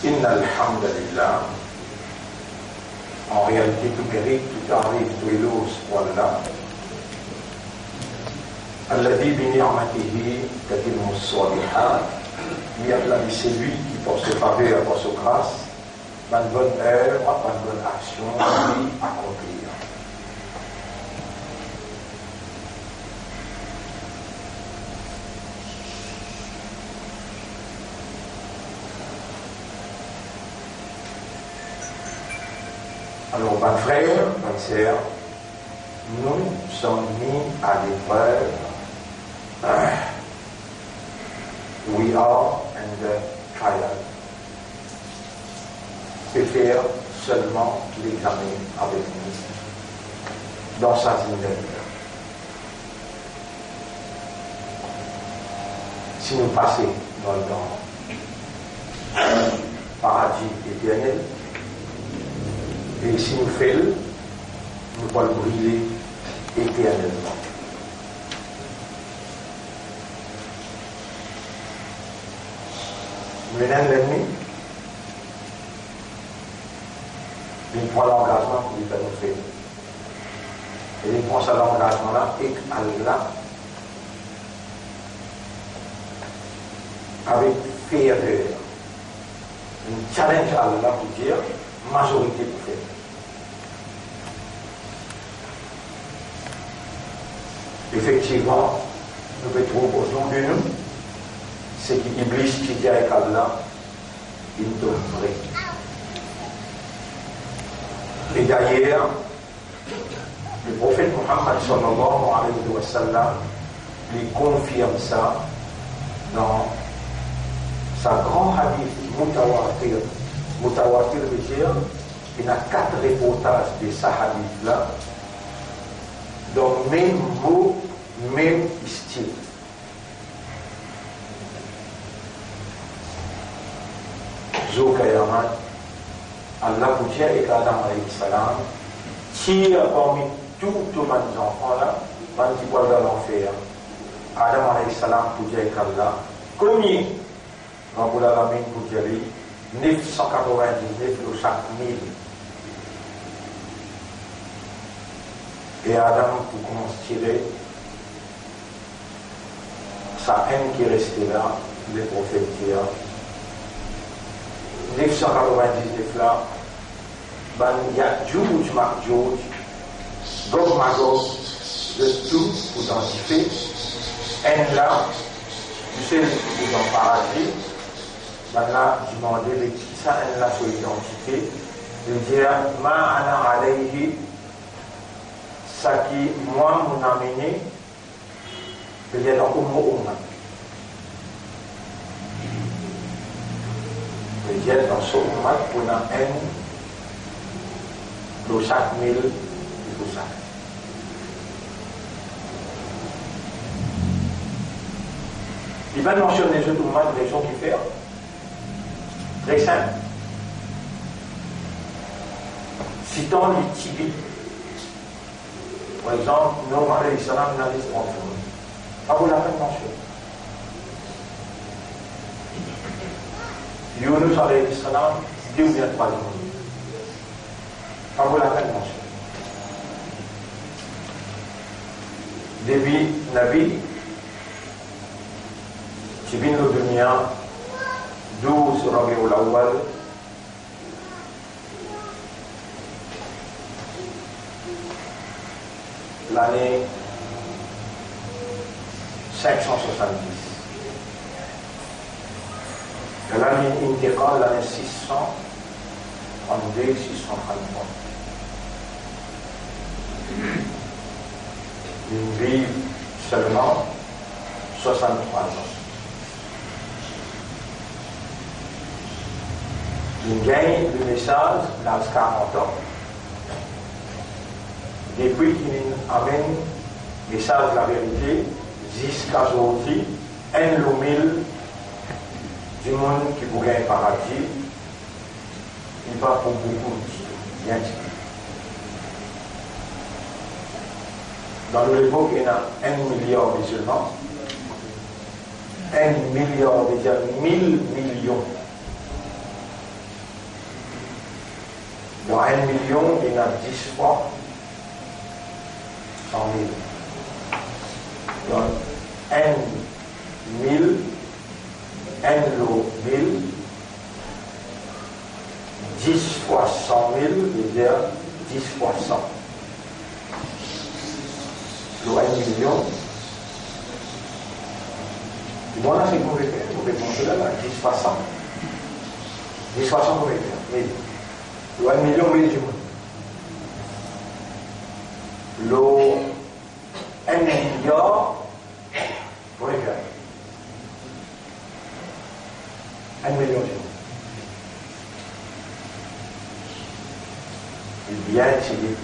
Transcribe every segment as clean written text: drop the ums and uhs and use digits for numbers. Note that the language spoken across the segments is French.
Inna alhamdulillah. En réalité, tout mérite, tout arrive, tout éloge pour Allah. Alladhi bi ni'matihi tatimmu s-salihat. Oui, Allah, c'est lui qui, pour se faveur, pour se grâce, par une bonne œuvre, par une bonne action, lui accomplir. Alors, mes frères, mes sœurs, nous sommes mis à l'épreuve. We are under trial. C'est faire seulement l'examen avec nous dans sa vie. Si nous passons dans le paradis éternel, et si nous faisons, nous allons briller éternellement. Maintenant, l'ennemi, il prend l'engagement pour lui faire nous faire. Et il prend ça l'engagement-là et Allah, avec ferveur, une challenge à Allah pour dire majorité pour faire. Effectivement, nous pouvons trouver autour de nous ce qui Iblis qui dit avec Allah, il donne vrai. Et d'ailleurs, le prophète Muhammad sallallahu alayhi wa sallam lui confirme ça dans sa grande hadith mutawatir. Mutawatir veut dire qu'il y a 4 reportages de sa hadith-là, dans le même mot, même style. Zoukayaman, Allah pour dire et Adam alayhi salam, tire parmi tous les enfants là, qui vont dans l'enfer. Adam alayhi salam pour dire et Allah, combien Rabbul Alamin pour dire 999 de chaque 1000. Et Adam pour commencer à tirer sa haine qui est restée là, les prophètes disent 999 là, il y a Juge Magog, Gog Magog, de tout pour identifier. Un là, tu sais, pour en paradis, là, je demandais les qui ça, un là sur l'identité, de dire, ma ana alayhi, ça qui, moi, mon amené, de dire dans Umma. De dire dans ce Umma, on a un, de chaque 1000, de tout ça. Il va mentionner les autres Umma, les gens qui font. Très simple. Citant les Tibet. Par exemple, nous, alayhi salam, dans les enfants. Pas vous la peine mentionner. Yunus alayhi salam, 2 ou bien 3 jours. Pas vous la peine mentionner. Début, Nabi, Tibin le dunya, 12 Rabiul Awwal, l'année 570. Et l'année intégrale, l'année 632, 633. Il vit seulement 63 ans. Il gagne le message dans 40 ans. Depuis qu'il amène le message de la vérité, jusqu'à aujourd'hui, un lomil du monde qui vous gagne paradis, il va pour beaucoup de bien dit. Dans le l'époque, il y a 1 milliard de musulmans. 1 milliard, veut dire 1000 millions. Dans 1 million, il y a 10 fois 100 000. Dans N 1000, N lo 1000, 10 fois 100 000 veut dire 10 fois 100. Le 1 million, bon là c'est qu'on veut faire, on veut compter là, 10 fois 100. 10 fois 100 on veut faire, 1000. Le 1 million, 1000 du monde. Le 1 milliard, on veut faire. 1 million du monde. Il vient étudier.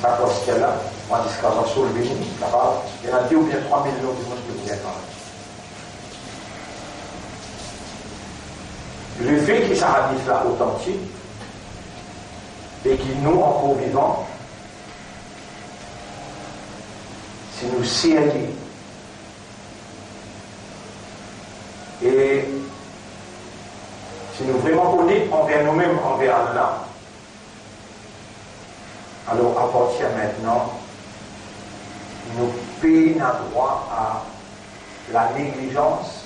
Ça coste là, on dit que ça va soulever, là-bas, il y en a 2 ou bien 3 millions de monde qui viennent là. Le fait que ça hadith là authentique et qu'il nous encore vivants, si nous sérieux et si nous vraiment honnêtes envers nous-mêmes, envers Allah, alors à partir maintenant, nous payons droit à la négligence,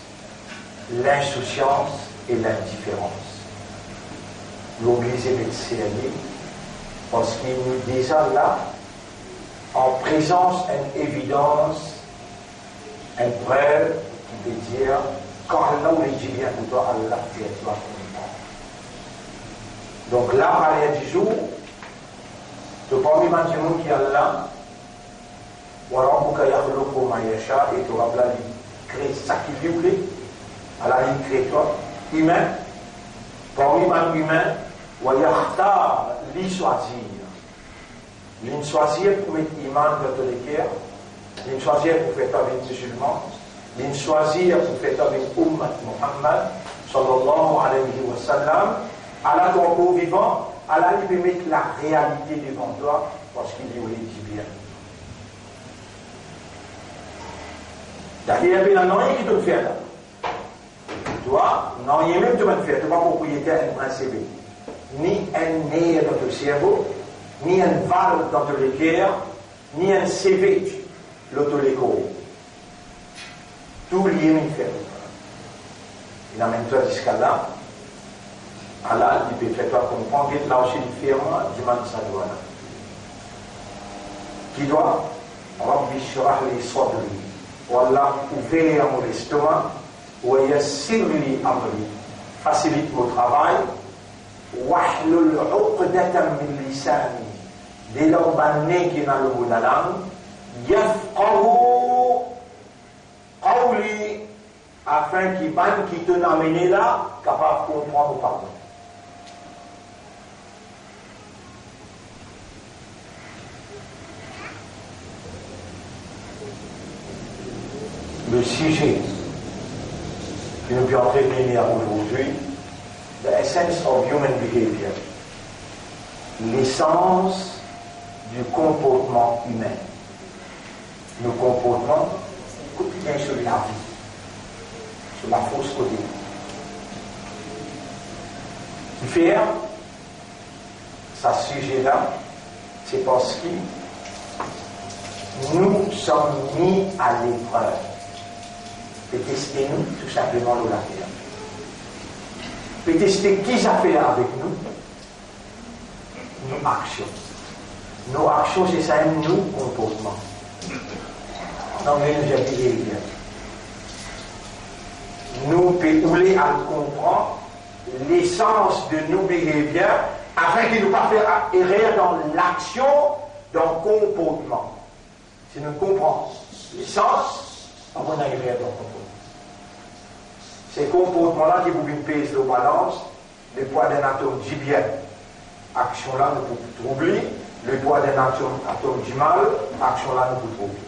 l'insouciance et l'indifférence. L'obligé d'être sérieux, parce qu'il nous est déjà là, en présence, une évidence, une preuve qui veut dire, quand Allah ou les dit bien pour toi, Allah fait toi. Donc là, par du jour, tu parmi les gens qui est là, ou alors pour qu'il y ait le yasha et tu vas là, créer ça qui lui plaît, alors il crée toi, humain, parmi les gens humains, ou il y a les choisir. Les choisir pour mettre iman dans les cœurs, les choisir pour faire avec les musulmans, les choisir pour faire avec Ummat Muhammad, sallallahu alayhi wa sallam, Allah ton corps vivant, Allah il peut mettre la réalité devant toi parce qu'il dit bien. D'ailleurs, il y a rien qui te fait là. Toi, non, il y a même de faire, tu n'es pas propriétaire d'un CV, ni un nez dans ton cerveau, ni un val dans ton cœur, ni un CV dans l'écho. Tout lié à faire. Il amène toi jusqu'à là. Allah, il peut faire toi comprendre que là aussi différent du man sadouana. Qui doit Rabbi shrah li sadri. Wallah, ouvert mon estomac. Wa yassir li amri. Facilite mon travail. Wahlul uqdatan min lisani. Dès lors qui est dans le bout de la langue. Yafqahu qawli. Afin qu'il te n'amène là, capable de comprendre ou pardon. Le sujet que nous pouvons réunir aujourd'hui, the essence of human behavior, l'essence du comportement humain. Le comportement quotidien sur la vie, sur la fausse côté. Faire ce sujet-là, c'est parce que nous sommes mis à l'épreuve. Et tester nous, tout simplement, nous l'affaire. Et tester qui ça fait avec nous, nos actions. Nos actions, c'est ça, nos comportements. Non, mais nous avons dit bien. Nous pouvons comprendre l'essence de nos behaviors afin qu'il ne nous pas faire errer dans l'action, dans le comportement. Si nous comprenons l'essence, on va errer dans le comportement. Ces comportements-là qui vous pèsent le balance, le poids d'un atome dit bien. Action-là nous peut troubler, le poids d'un atome dit mal, action-là nous peut troubler.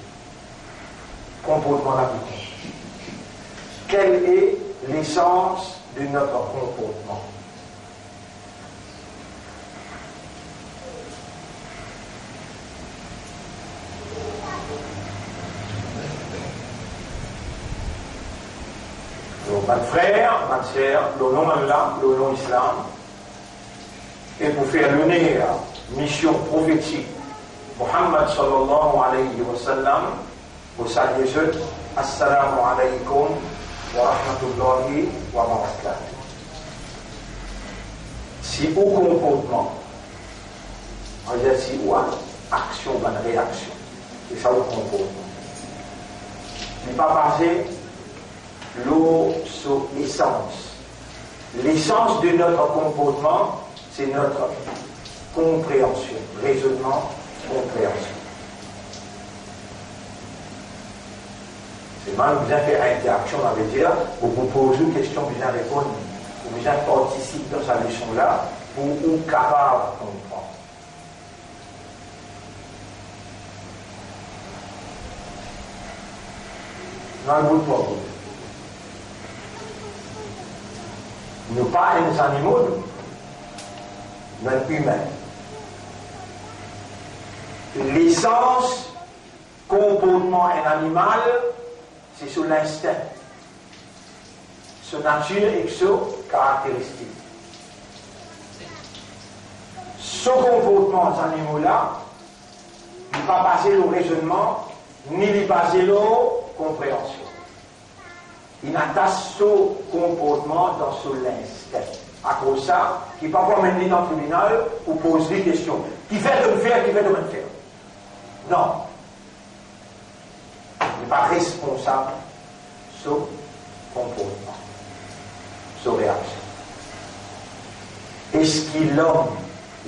Comportement-là qui compte. Quelle est l'essence de notre comportement? Mon frère, ma sœur, le nom Allah, le nom Islam, et pour faire l'honneur, mission prophétique, Muhammad sallallahu alayhi wa sallam, vous saluez je, assalamu alaykum wa rahmatullahi wa barakatuh. Si au comportement, on dit si ou action, une réaction, c'est ça au comportement. Il n'est pas basé l'eau sur l'essence. L'essence de notre comportement, c'est notre compréhension, raisonnement, compréhension. C'est mal bien faire interaction, on veut dire, pour vous poser une question, bien répondre, pour bien participer dans sa leçon-là, pour vous capable de comprendre. Dans le bout de toi, nous pas des animaux, nous sommes humains. L'essence, comportement un animal, c'est sur l'instinct, sur nature et sur caractéristique. Ce comportement des animaux-là, il n'est pas basé sur le raisonnement, ni il est basé sur la compréhension. Il attache son comportement dans son instinct. À cause de ça, qui parfois mène dans le tribunal ou pose des questions. Qui fait de me faire, qui fait de me faire. Non. Il n'est pas responsable de son comportement, son réaction. Est-ce qu'il l'homme,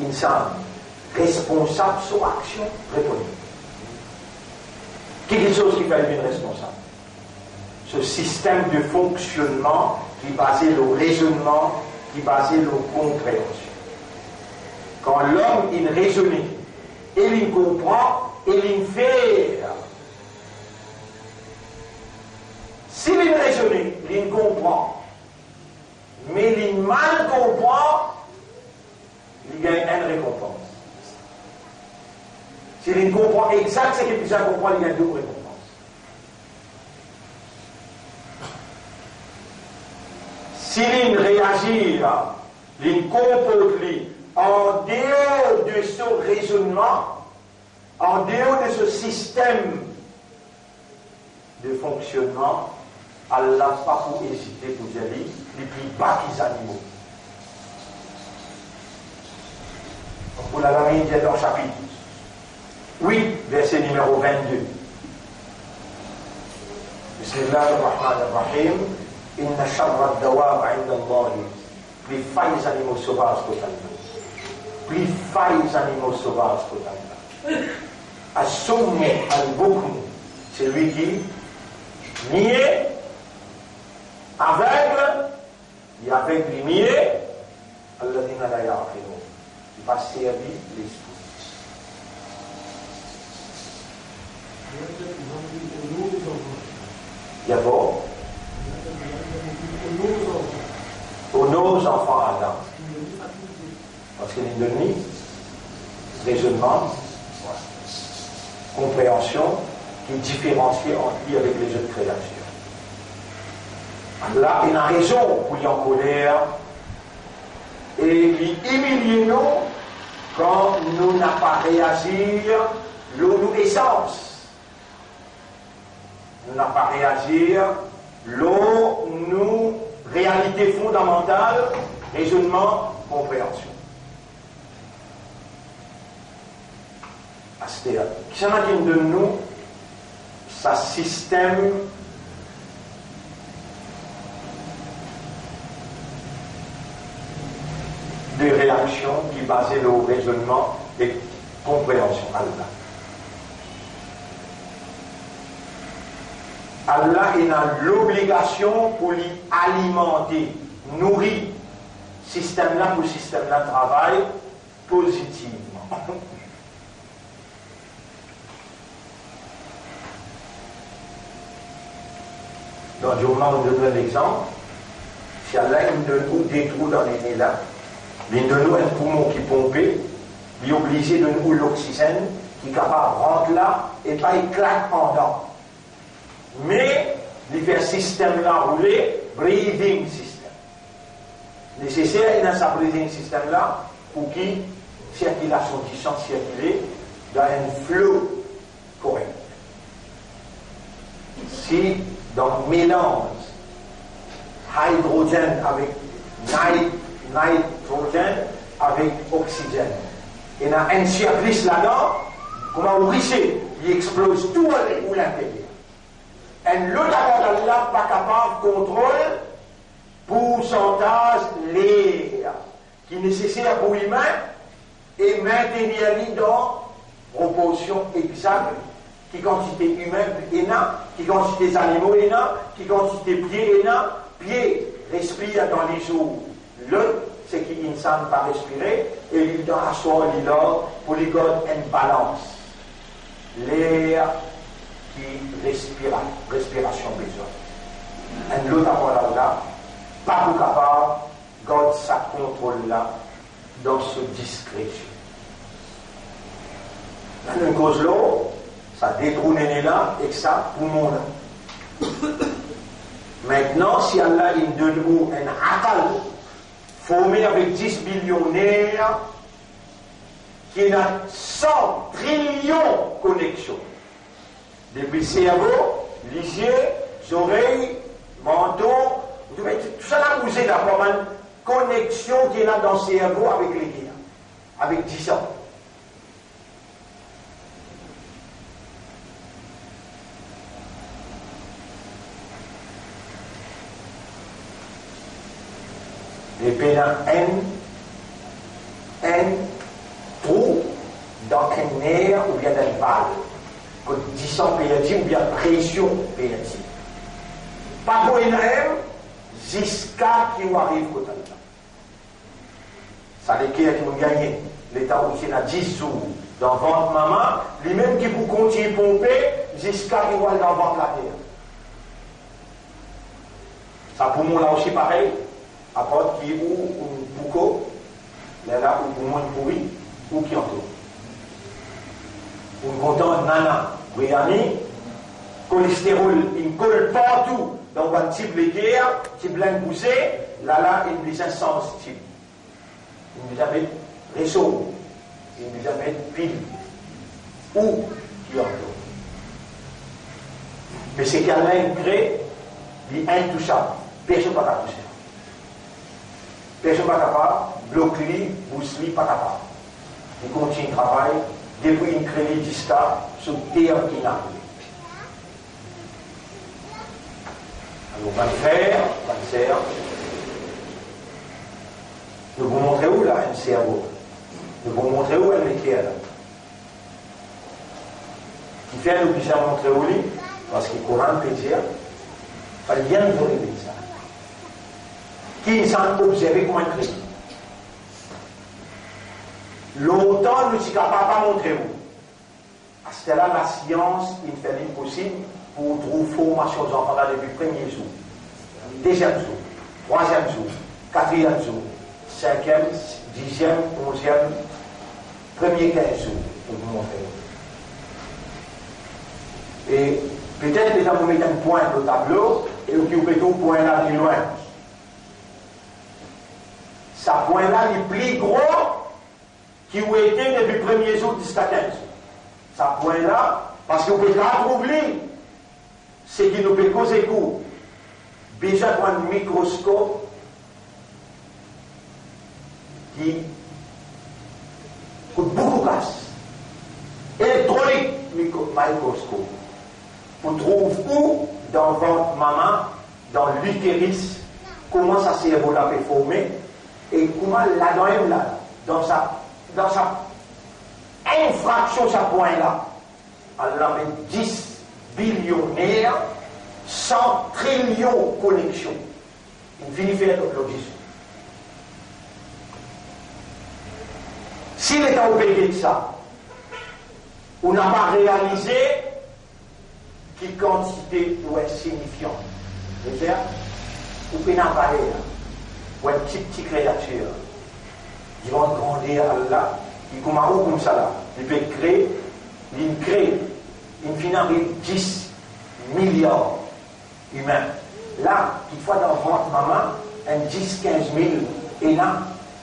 insan, responsable de son action? Répondez. Quelque chose qui fait une responsable. Ce système de fonctionnement qui est basé sur le raisonnement, qui est basé sur la compréhension. Quand l'homme il raisonne, il comprend, il fait. S'il raisonne, il comprend, mais il mal comprend, il gagne une récompense. S'il comprend exact ce qu'il a comprendre, il gagne deux récompenses. S'il réagit, il comporte en dehors de ce raisonnement, en dehors de ce système de fonctionnement, Allah n'a pas pour hésiter pour dire les plus bas qu'ils animaux. Vous l'avez dit dans le chapitre 8, verset numéro 22. Bismillahirrahmanirrahim. Inna sharra ad-dawab 'inda Allah. Plus failles animaux sauvages totalement. Plus failles animaux sauvages totalement. As-summu al-bukm, c'est lui qui niait, aveugle, et avec lui niait, alladhina la ya'qilun. Il va servir l'esprit. Il y a bon. Pour nos enfants Adam. Parce qu'il est devenu raisonnement, compréhension qui est différenciée entre lui avec les autres créatures. Là, il a raison pour y en colère et il humilie nous quand nous n'avons pas réagi, l'eau essence. Nous n'avons pas réagi, l'eau nous réalité fondamentale, raisonnement, compréhension. C'est-à-dire, qui s'en de nous, ça système de réaction qui est basé sur le raisonnement et compréhension. Allah il a l'obligation pour lui alimenter, nourrir système-là pour système-là travaille positivement. Dans le journal, on donne l'exemple. Si Allah il donne des trous dans les nez là, il donne un poumon qui pompe, il est obligé de nous l'oxygène qui est capable de rentrer là et pas éclate en dents. Mais il fait un système là rouler, breathing system. Nécessaire dans sa breathing system là pour qui circulation du sang circuler dans un flot correct. Si dans mélange hydrogène avec nitrogène avec oxygène et dans un circuit là-dedans, comment vous risquez, il explose tout à l'intérieur. Et l'autre appareil là pas capable de contrôler pourcentage l'air qui est nécessaire pour l'humain et maintenir dans proportion exacte qui quantité humaine est là, qui quantité animaux est là, qui quantité pieds est là, pieds respire dans les eaux. L'autre, c'est qu'il ne semble pas respirer et il doit asseoir l'or pour lui garder une balance. L'air qui respiration besoin. Et l'autre appareil là, pas tout capable, garde sa contrôle là dans ce discrétion. Dans une cause là, ça détourne là et ça pour le monde. Maintenant, si Allah il donne nous un akal formé avec 10 millionnaires qui a 100 trillions de connexions. Depuis le cerveau, les yeux, les oreilles, le menton, tout ça là, vous êtes d'avoir une connexion qui est là dans le cerveau avec les guerres, avec 10 ans. Et puis dans un trou dans un air ou bien dans une balle, que 10 ans perdu ou bien pression perdue. Pas pour une air, jusqu'à qui arrive au temps. Ça veut dire qu'ils ont gagné l'état où c'est à 10 jours dans le ventre maman, lui-même qui vous continue à pomper jusqu'à qu'il va dans le ventre la terre. Ça pour moi là aussi pareil. Apporte qui ou beaucoup, là ou pour moins pourri, ou qui en tout. On content nana, Briani, cholestérol, il colle partout, dans un type de guerre, type blanc poussé, là, il me dit sensible. Il me dit avec réseau, il me dit avec pile, ou qui en tout. Mais c'est qu'il y a un crée, il est intouchable, personne ne peut pas toucher. Personne n'est pas capable, bloquer, bousser, pas capable. Il continue le travail, depuis une crédit jusqu'à sur terre qui n'a pas. Alors, on va le faire, on va le faire. Nous vous montrer où là, un cerveau. Nous vous montrer où elle est là. Qui fait nous puissions montrer où lui, parce qu'il courant peut dire, il fallait bien nous arriver ça. Qui s'en observé comme un crédit. Longtemps, nous sommes capables de montrer où. À ce là la science, il fait l'impossible pour trouver formation aux enfants là depuis le premier jour, deuxième jour, troisième jour, quatrième jour, cinquième, dixième, onzième, premier 15 jours, pour vous montrer. Et peut-être que vous mettez un point au tableau et vous mettez un point là plus loin. Ce point-là est plus gros qui ont été depuis le premier jour jusqu'à 15 jours. Ce point-là, parce que vous pouvez pas trouver ce qui nous peut causer coup. Déjà dans un microscope qui coûte beaucoup de casse. Électronique microscope. Vous trouvez où dans votre maman, dans l'utérus, comment ça s'est formé. Et comment là-dedans, là, dans sa infraction, ce point-là, elle a 10 billionnaires, 100 trillions de connexions. Il finit de faire l'audition. S'il est au pays de ça, on n'a pas réalisé quelle quantité doit être signifiante. C'est-à-dire, on peut n'en parler là. Ou une petite créature, ils vont grandir là, ils commencent comme ça là, ils peuvent créer, ils créent, ils finissent avec 10 milliards humains, là, toutefois dans votre maman, un 10-15 000, et là,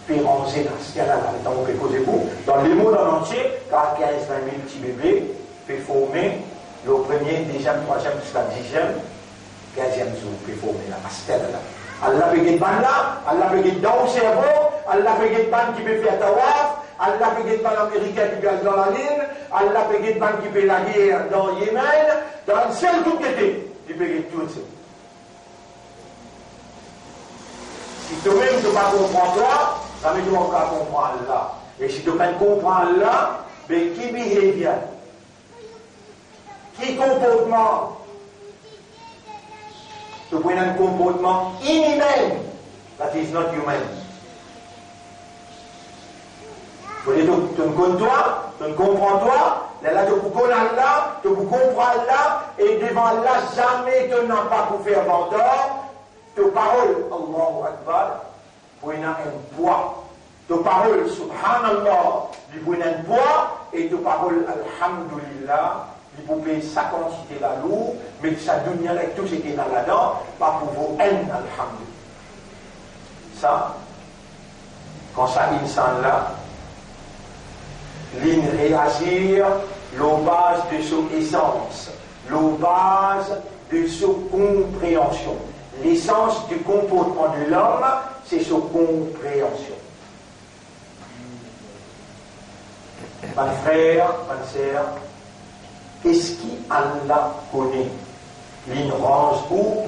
puis ranger dans ce cas-là, dans le causer pour, dans les mots dans l'entier, car 15-20 000 petits bébés, puis former le premier, deuxième, troisième, jusqu'à 10e, 15e jour, puis former là, à ce là. Allah peut gagner là, Allah peut gagner dans le cerveau, Allah peut gagner qui peut faire tawaf, Allah peut gagner l'Américain qui peut dans la ligne, Allah peut gagner qui peut la guerre dans le Yémen, dans le seul tout côté, il peut gagner tout ça. Si toi-même tu ne comprends pas, ça veut dire qu'on comprend Allah. Et si tu ne comprends Allah, mais qui behavior? Qui comportement? Tu prends un comportement inhumain. That is not human. Tu ne connais toi, tu ne comprends toi, là tu peux connaître Allah, tu peux comprendre Allah, et devant Allah, jamais tu n'as pas pour faire vendeur. Tes paroles, Allahu Akbar, pour un poids. Tes paroles, Subhanallah, ils prennent un poids, et tes paroles, Alhamdulillah, ils peuvent sa quantité la lourd, mais ça donne avec tout ce qui est là-dedans, pas pour vous haine, Alhamdulillah. Ça, quand ça, insan là, l'in réagir, la base de son essence, la base de son compréhension. L'essence du comportement de l'homme, c'est sa compréhension. Mon frère, ma sœur, qu'est-ce qu'Allah connaît? L'ignorance pour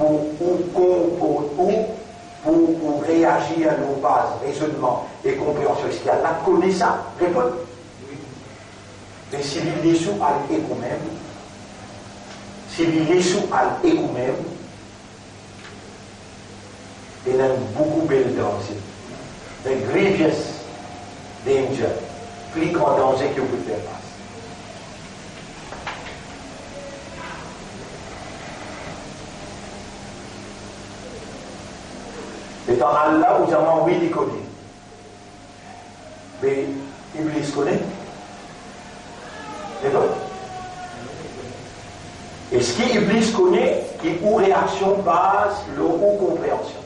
réagir à nos bases, raisonnement et compréhension. Est-ce qu'Allah connaît ça? Réponds. Mais s'il est sous al-Ekumem, s'il est sous al-Ekumem, il y a beaucoup de belles danger. The grievous danger. Plus grand danger que vous pouvez faire face. Et dans Allah, vous avez envie de connaître. Mais Iblis connaît. C'est vrai. Et ce qu'Iblis connaît, qui est ou réaction base, ou compréhension.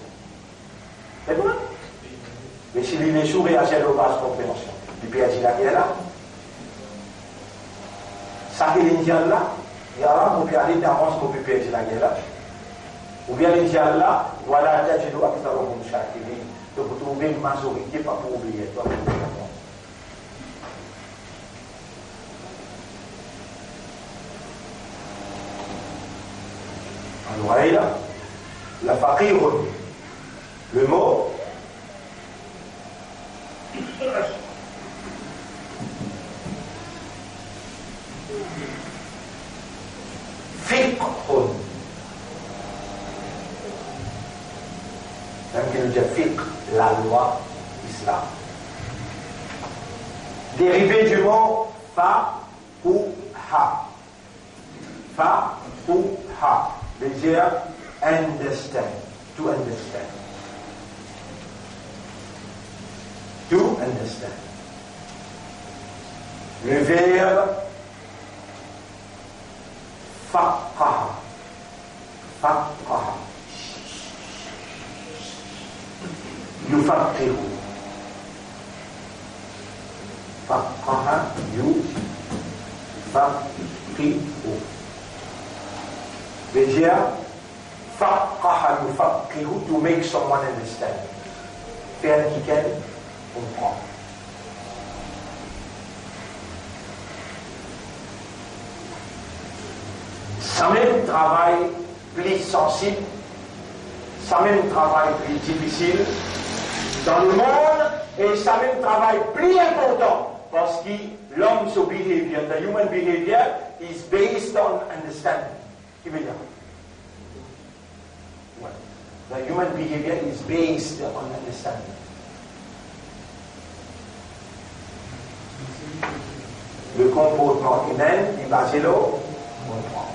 C'est vrai. Mais s'il est sous réaction de base compréhension, il peut agir la guerre là. Ça qui est l'Indien là, il y a on peut aller dans l'avance qu'on peut agir la guerre là. Ou bien l'Indien là, voilà, tu dois faire un chaque année. Donc vous trouvez une majorité, pas pour oublier. Alors, là, la faqir, le mot, fiqhun, même qu'il nous dit fiqh, la loi islam. Dérivé du mot fa ou ha. Fa ou ha. Veut dire understand, to understand. To understand. Le verbe faqaha. Faqaha. Yufaqihu. Faqaha yufaqihu. Veut dire faqaha yufaqihu, to make someone understand. Faire quelqu'un comprendre. Ça même travail plus sensible, ça même travail plus difficile dans le monde, et ça même travail plus important, parce que l'homme, so behavior, the human behavior is based on understanding. Qui veut dire? The human behavior is based on understanding. Le comportement humain est basé là, on comprend.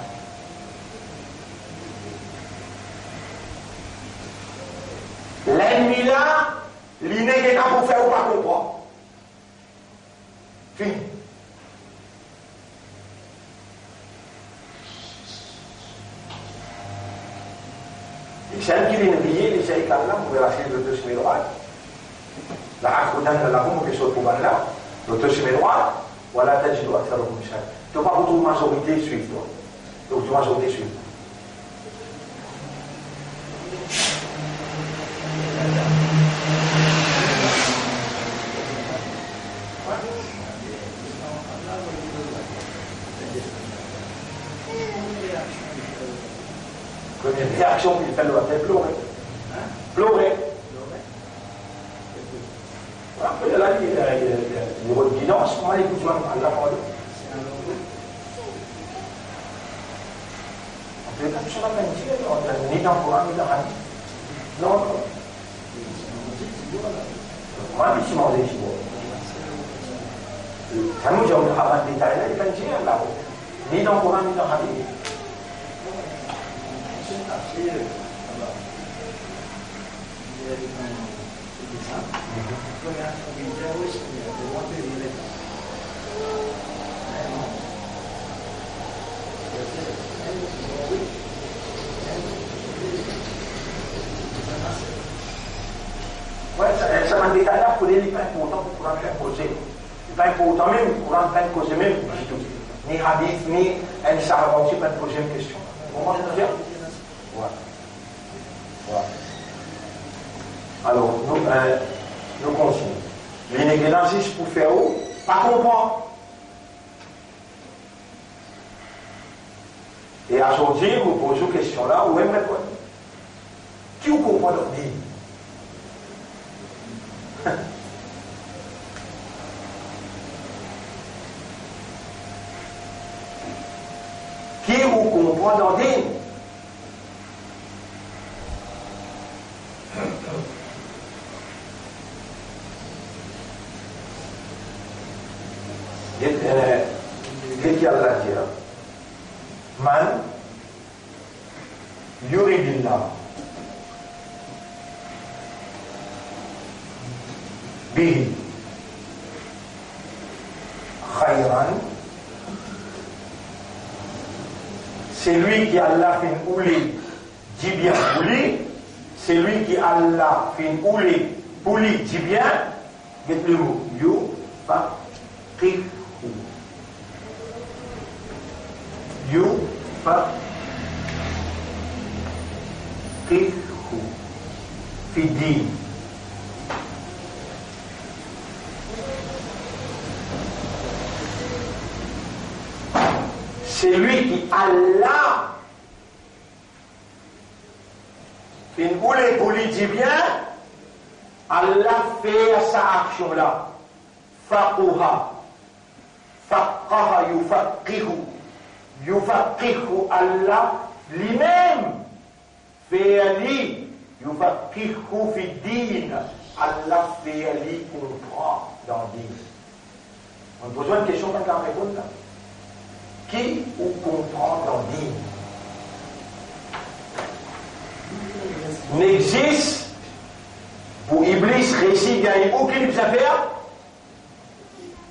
L'ennemi là, il n'est qu'à pour faire ou pas comprendre. Fini. Et celle qui vient de briller, les chèques là, vous verrez la de chemin droit. La racontant la bombe qui sort pour là, l'autre chemin droit, voilà, tu dois faire le commissaire. Tu ne vas pas retrouver majorité suivre, toi. Donc, tu majorité suivre. Première réaction qu'il fait, c'est pleurer. Pleurer. Après, là, il y a une rôle de guidance. Comment les coups à la parole? On peut comme ça la mentir, ni dans le Coran, ni dans le Hadith. Non, non. Moi, je suis mangé ici. Ça nous a un détail là, il peut dire là. Ni dans le Coran, ni dans le Hadith. Ouais, ça m'a détaillé là pour les pas important pour pouvoir faire causer. Pas important même, pour pouvoir faire causer même, du tout. Ni hadith, ni un sarabonti, pas de poser une question. Comment je peux faire? Voilà. Voilà. Alors, nous continuons. L'inégalité pour faire où? Pas comprendre. Et aujourd'hui, vous posez une question là, où est le répondre? Qui vous comprend leur vie? Qui vous comprend dans vie? Qu'est-ce qu'il y a là dire? Man yuridillah bihi khayran, c'est lui qui Allah fait ouli, dit bien ouli, c'est lui qui Allah fait ouli, ouli, dit bien, get le mot, you, fa, qih, you, fa, qih, fi din. C'est lui qui, Allah, fait une boule pour lui dit bien, Allah fait sa action-là. Faqouha, faqaha yufaqihu, yufaqihu, Allah lui-même fait lui, yufaqihu fi din, Allah fait lui comprend dans din. On pose une question quand on répond là. Qui ou comprend dans din n'existe pour Iblis récit gagner aucune affaire,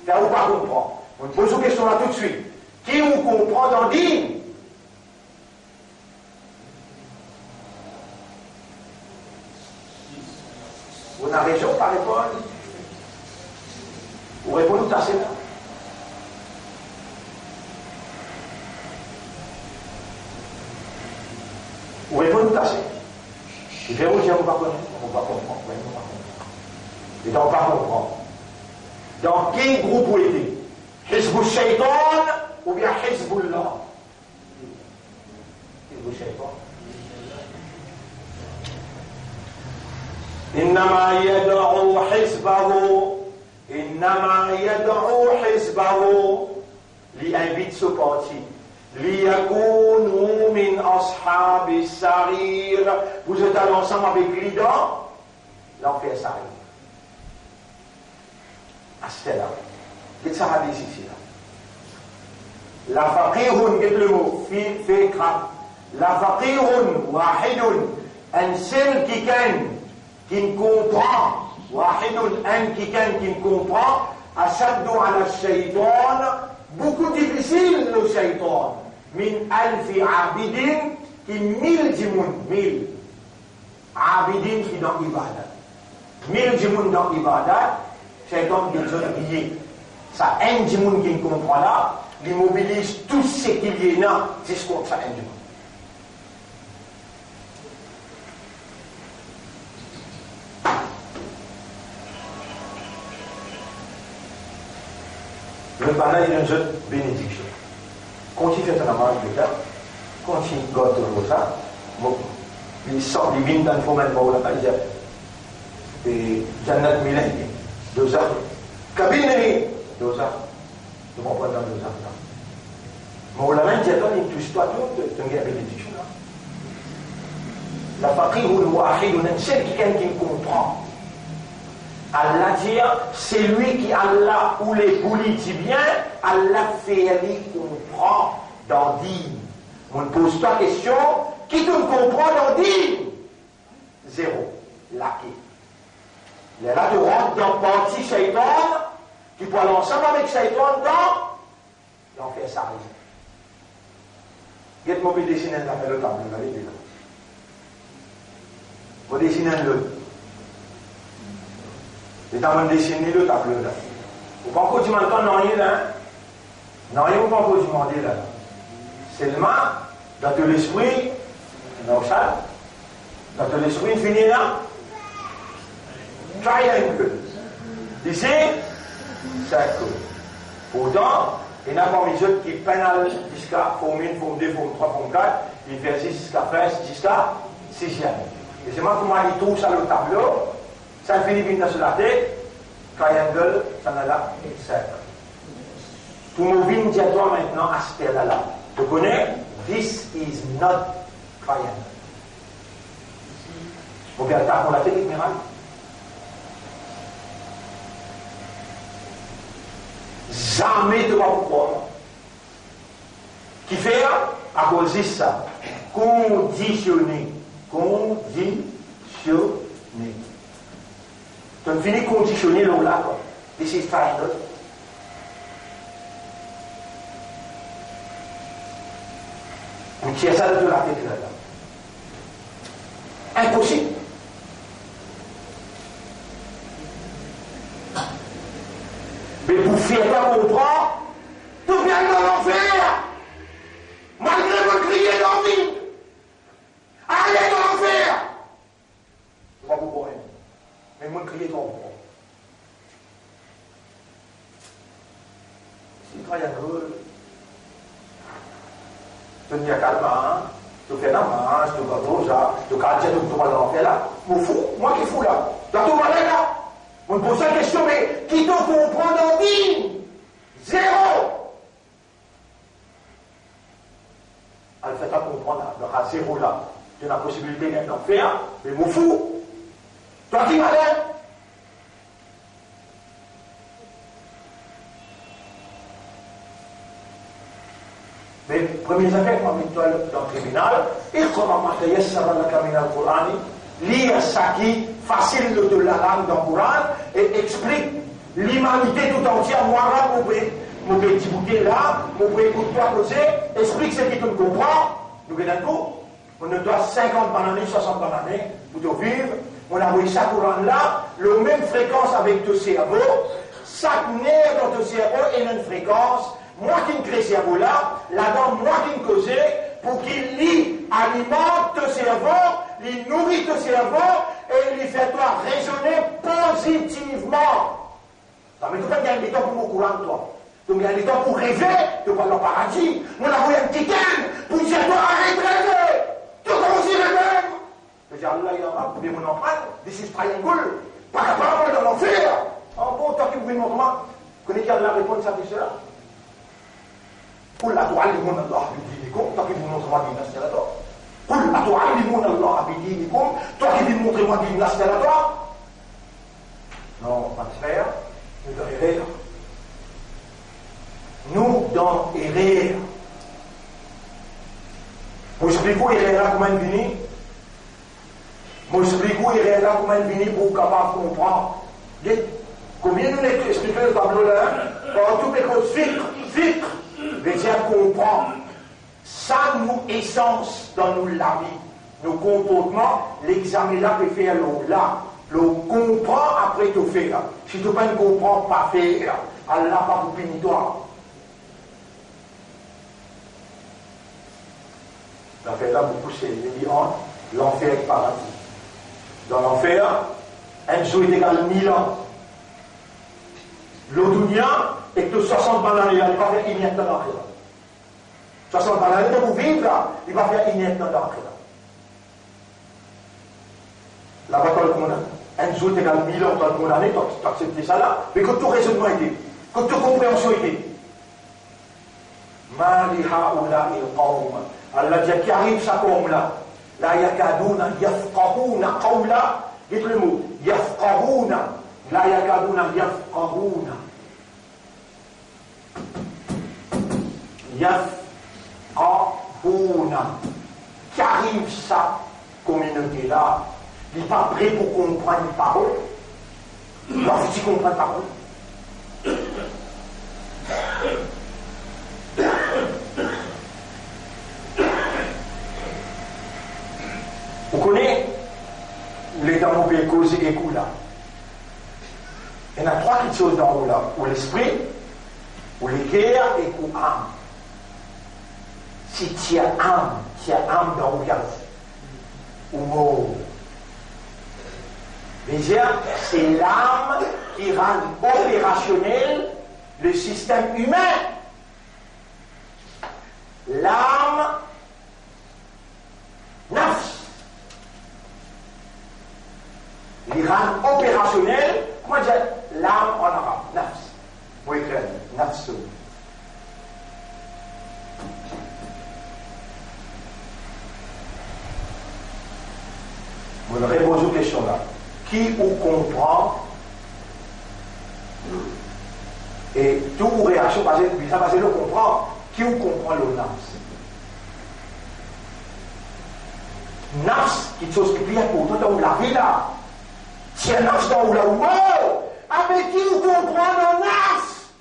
faire ou pas comprendre. On pose une question là tout de suite. Qui ou comprend dans din? Vous n'avez pas répondre. Vous répondez tout à fait là. Vous répondez tout à fait. Il fait où on va connaître, on va comprendre. Et on va comprendre. Dans quel groupe vous êtes? Hizbul Shaitan ou bien Hizbullah? Hizbul Shaitan. إنما يدعو حزبه إنما يدعو حزبه ليinvite ce parti ليكونوا من أصحاب السعير. Vous êtes allés ensemble avec lui dans l'enfer Sarir. Ah, c'était là. Qu'est-ce que ça dit ici là? La faqihun, qu'est le mot? Fikra. La faqihun wahidun, un seul qui ne comprend, wahidun, un qui ne comprend, ashaddu ala shaytan, beaucoup difficile le shaytan. Min alfi abidin, qui 1000 dimoun, 1000. Abidin qui dans Ibadat. 1000 djimoun dans Ibadat, Shaitan qui est lié. Ça, un djimoun qui comprend là, il mobilise tout ce qu'il y a là, jusqu'au ça, un djimoun. Le banal est une jeune bénédiction. Quand il fait un amas de cas, quand il gote le ça, il sort des vignes dans le foment de la Palisa. Et Jannat Milen, 2 ans. Cabine, 2 ans. Je m'en prends dans 2 ans. Mais la main, j'ai donné une histoire toute de une bénédiction. La faqih ou le wahid, ou même celle qui comprend. Allah dit, c'est lui qui Allah ou les boulis dit bien, Allah fait lui comprend dans dire. On ne pose pas question, qui te comprend dans dire? 0. Laqué. Il est là de rentrer dans partie Shaitan, qui peut aller ensemble avec Shaitan dans l'enfer ça arrive. Get mobile dessiner la fait le tableau, vous allez dire. Vous dessinez le. Et dans mon dessiné le tableau là. Vous ne pouvez pas demander non rien là. Non rien vous ne pouvez pas demander là. Seulement, dans tout l'esprit, non ça, dans tout l'esprit fini là, triangle. Ici, cercle. Pourtant, il y a parmi les autres qui pénalent jusqu'à forme 1, forme 2, forme 3, forme 4, il fait 6 jusqu'à 13, jusqu'à 6e. Et c'est moi comment il trouve ça le tableau. Ça finit bien sur la tête, triangle, ça n'a là, cercle. Tout mon vin dit à toi maintenant, aspect là là. Tu connais? This is not triangle. Vous pouvez aller pour la technique miracle. Jamais de pas pourquoi. Qui fait à cause de ça? Conditionner. Conditionner. Tu as fini conditionner l'eau là, quoi. This is triangle. Vous tirez ça de la tête là. Impossible. Mais vous faites pas comprendre, tout bien dans l'enfer. Malgré votre crier d'envie. Allez dans l'enfer. Je ne sais pas pourquoi. Mais moi, crier dans l'enfer. Si triangle, tu n'y as qu'à tu fais la marche, tu vas tout ça, tu vas dire que tu vas dans l'enfer là. Vous fou, moi qui fous là. Dans tout malin là. On me pose la question, mais qui te comprend dans vie? 0. Elle fait pas comprendre, là, à 0 là. Tu as la possibilité d'en faire, mais mon fou. Toi qui malin. Mais premier affaire, quand on est dans le tribunal, et comment matériel ça va la caméra au Coran, lire ça qui facile de la langue dans le Coran et explique l'humanité tout entière. Moi, là, mon petit bouquet là, mon petit coup de toi posé, explique ce qui te comprend. Nous venons d'un coup, on ne doit 50 bananes, 60 bananes pour te vivre. On a envoyé ça Coran là, la même fréquence avec ton cerveau. Chaque nerf dans ton cerveau est une fréquence. Moi qui me crée ce cerveau là, là-dedans, moi qui me causais, pour qu'il lit, alimente ton cerveau, il nourrit ton cerveau et il fait toi raisonner positivement. Ça veut dire que tu as des temps pour mon courant, toi. Donc il y a des temps pour rêver de voir le paradis. On a voulu un petit thème pour dire toi arrête de rêver. Tu commences à rêver. Je dis Allah, il y a un peu de mon empreinte, this is triangle. Pas capable de l'enfer. En bon, toi qui me dis moi, connais-tu la réponse à tout cela? قل أتعلمون الله بدينكم تقبلون رمضان الناس ثلاثة قل أتعلمون الله بدينكم تقبلون رمضان الناس ثلاثة. Non, pas de faire, nous dans erreur. Nous dans erreur. Moi explique-vous erreur comment elle vient. Moi explique-vous erreur comment elle vient pour capable de comprendre. Combien nous expliquons le tableau là? Par tout les causes filtre. Déjà comprendre, ça nous essence dans nous la vie. nos comportements, l'examen là peut faire là. Le comprend après tout faire. Si tu ne comprends pas faire, Allah va vous punir toi. L'affaire là, beaucoup c'est l'enfer et le paradis. Dans l'enfer, un jour est égal 1000 ans. L'Odunia est que 60 bananes, il va faire inerte dans l'enfer. 60 bananes, vous vivre là, il va faire inerte dans l'enfer. La bataille condamne. Un jour est égal 1000 ans, tu as condamné, tu as accepté ça là, mais que tout raisonnement était, que toute compréhension était. Mali haoula il qawm. Allah dit qui arrive ça comme là. La yakaduna yafqahuna qawla. Dites le mot. Yafqahuna. La yakaduna yafqahuna. Yafqahuna. Qui arrive ça, communauté là. Il n'est pas prêt pour comprendre une parole. Il va falloir comprendre la parole. Vous connaissez les dans mon pays causé et coup là. Il y en a trois petites choses dans là. Ou l'esprit, ou les guerres et ou âme. Si tu as âme dans le gaz. Ou mot. Déjà, c'est l'âme qui rend opérationnel le système humain. L'âme, nafs. Il rend opérationnel, comment dire, l'âme en arabe, nafs. Oui, clair, nafs. Vous me répondez aux questions là. Qui ou comprend et toute réaction basée le comprend, qui ou comprend le nafs. Nafs, qui est chose qui est important dans la vie là. Si un nafs dans la vie, avec qui ou comprend le nafs.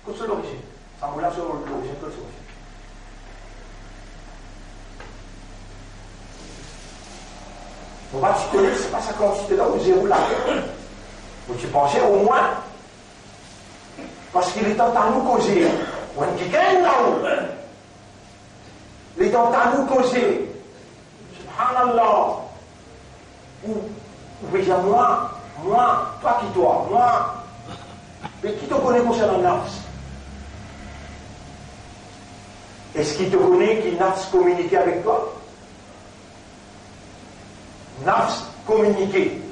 Que c'est l'origine. Ça me l'a sur l'origine, que c'est l'origine. On va te connaître, c'est pas ça quand tu es là ou zéro là. Ou tu pensais au moins. Parce qu'il est temps à nous causer. Ou un qui gagne là-haut. Il est temps à nous causer. Subhanallah. Ou déjà moi, pas qui toi, moi. Mais qui te connaît concernant nafs? Est-ce qu'il te connaît qui nafs communique avec toi? Nafs, communiquer.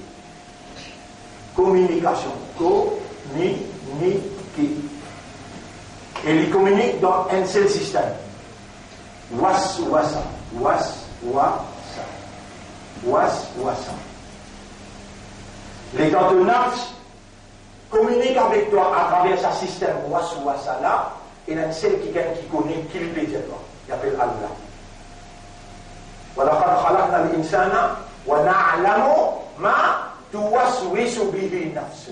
Communication. Communiquer. Et il communique dans un seul système. Was-wasa. Les gens de nafs communiquent avec toi à travers ce système was-wasa là. Et il y a un seul qui connaît qui le plaît toi. Il appelle Allah. وَلَقَدْ خَلَقْنَا الْإِنسَانَ وَنَعْلَمُ مَا تُوَسْوِسُ بِهِ نَفْسُ.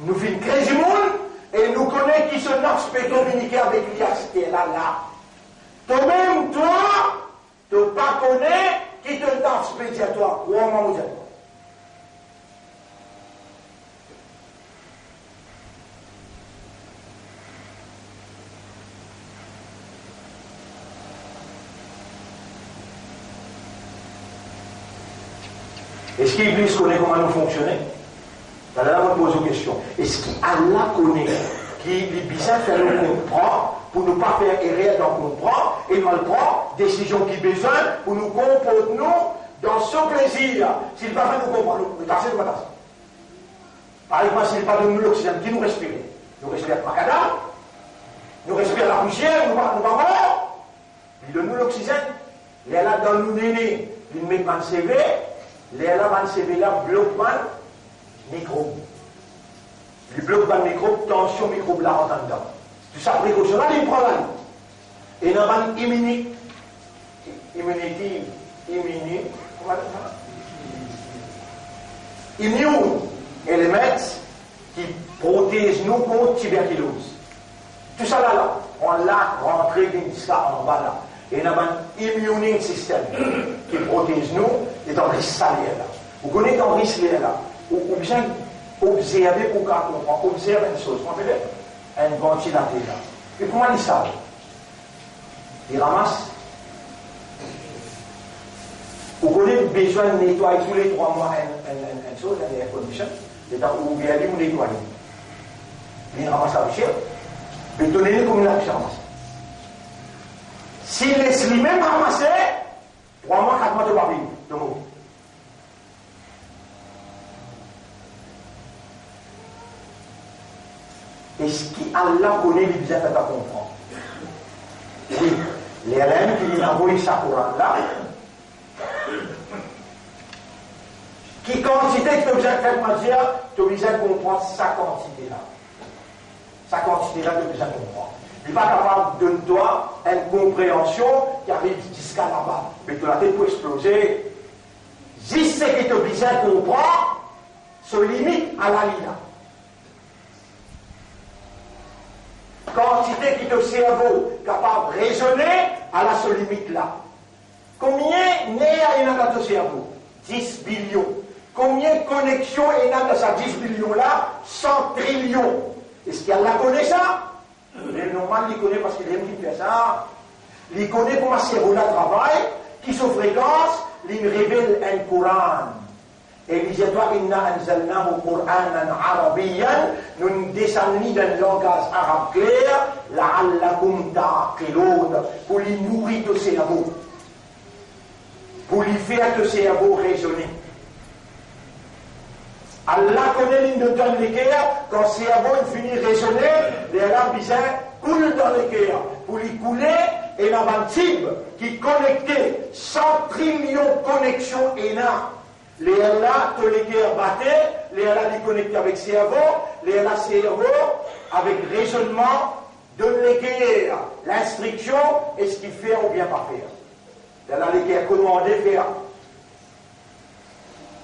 Nous vîmes créer du monde et nous connaissons qui ce nafs peut communiquer avec lui et là. Toi-même, toi, tu ne pas connais qui te nafs peut dire toi. Comment vous êtes? Est-ce qu'Iblis connaît comment nous fonctionner? Là, on pose une question. Est-ce qu'Allah connaît qui les bizarres fait nous comprendre pour ne pas faire erreur dans comprendre et mal prendre décision qui besoin pour nous comporter nous dans ce plaisir. S'il va faire nous comprendre, par exemple, s'il va donner l'oxygène qui nous respire. Nous respirons pas cadavre, nous respirons la poussière, nous pas mort. Il donne nous l'oxygène. Il est là dans nous néné, il met pas de CV. Les là, CV là, bloque microbe. Il bloque le microbe, tension microbe là, rentre dedans. Tout ça, précaution là, il prend là. Et dans une immunité, comment immune éléments qui protègent nous contre tuberculose. Tout ça là. on l'a rentré dans ça en bas là. Et on a un immune système qui protège nous, et dans le risque salaire là. Vous connaissez dans le risque là, ou bien observer pour qu'on comprenne, observer une chose, vous comprenez? Un ventilateur là. Et comment ils savent? Ils ramassent. Vous connaissez besoin de nettoyer tous les 3 mois une chose, un air condition, et dans où vous allez vous nettoyer. Ils ramassent la poussière, bétonner comme la poussière ramasse. S'ils laissent lui-même ramasser, 3 mois, 4 mois de baril, de mots. Et ce qui Allah connaît, il vient à comprendre. Oui, les LM qui ont envoyé ça Coran là, qui quantité que tu as besoin de faire matière, tu as besoin de comprendre sa quantité là. Sa quantité là, tu as besoin de comprendre. Il n'est pas capable de toi une compréhension qui arrive jusqu'à là-bas. Mais que la tête peut exploser. Juste ce que tu as besoin de comprendre se limite à la ligne. Quantité qui te cerveau capable de raisonner, à la seule limite là. Combien n'est à une dans ton cerveau? 10 billions. Combien de connexions est dans ces 10 billions là? 100 trillions. Est-ce qu'il la connaît ça? Mais normal, il connaît parce qu'il aime qui fait ça. Il connaît comment le cerveau là travaille, qui se fréquence, il révèle un Coran. Et il dit, toi, inna anzalnahu Qur'anan arabiyyan, nous descendons dans le langage arabe clair, la'allakum ta'qiloun, pour lui nourrir le cerveau, pour lui faire le cerveau raisonner. Allah connaît l'une de temps de l'équerre, quand le cerveau finit de raisonner, les arabes coulent dans l'équerre, pour lui couler, et dans un type qui connectait 100 trillions de connexions énormes. Les là, tous les cœurs battaient, les là, les connectés avec cerveau, les là, cerveau, avec raisonnement, de l'équerre, l'instruction, et ce qu'il fait ou bien pas faire. Les là, les cœurs commandés faire.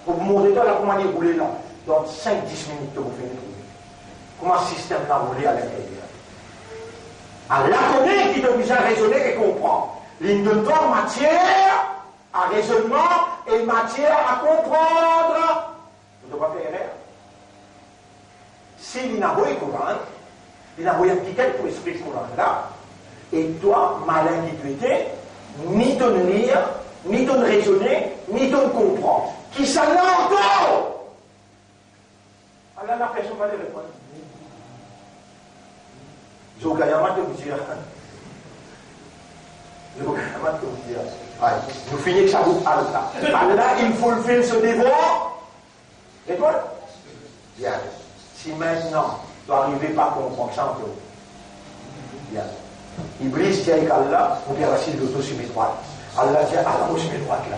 Pour vous montrer toi, là, comment il roule là. Dans 5-10 minutes, vous faites trouver. Comment le système là roulé à l'intérieur. Allah connaît qui doit bien raisonner et comprendre. Il donne toi matière à raisonnement et matière à comprendre. Vous ne devez pas faire erreur. S'il n'a pas eu Coran, il n'a pas eu un petit quel pour expliquer le Coran là, et toi, malin qui tu étais, ni ton lire, ni ton raisonner, ni ton comprendre. Qui s'en a encore? Allah n'a personne pas de répondre. Zogayama te vous dire. Zogayama te vous dire. Nous finissons ça pour Allah. Allah, il fulfille ce devoir. Et toi? Bien. Si maintenant, tu n'arrives pas à comprendre ça, on peut. Bien. Iblis dit avec Allah, on dit assis de l'auto sur mes droites. Allah dit, Allah, moi sur mes droites là.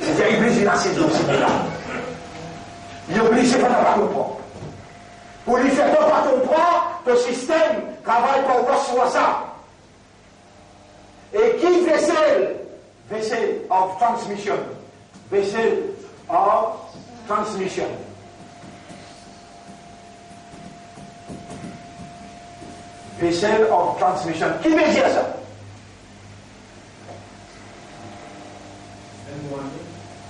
Il dit, Iblis, il a assis de l'auto sur mes droites. Il est obligé de ne pas comprendre. Pour lui faire pas comprendre, le système travaille pour voir sur ça. Et qui vessel? Vessel of transmission. Vessel of transmission. Vessel of transmission. Qui veut dire ça?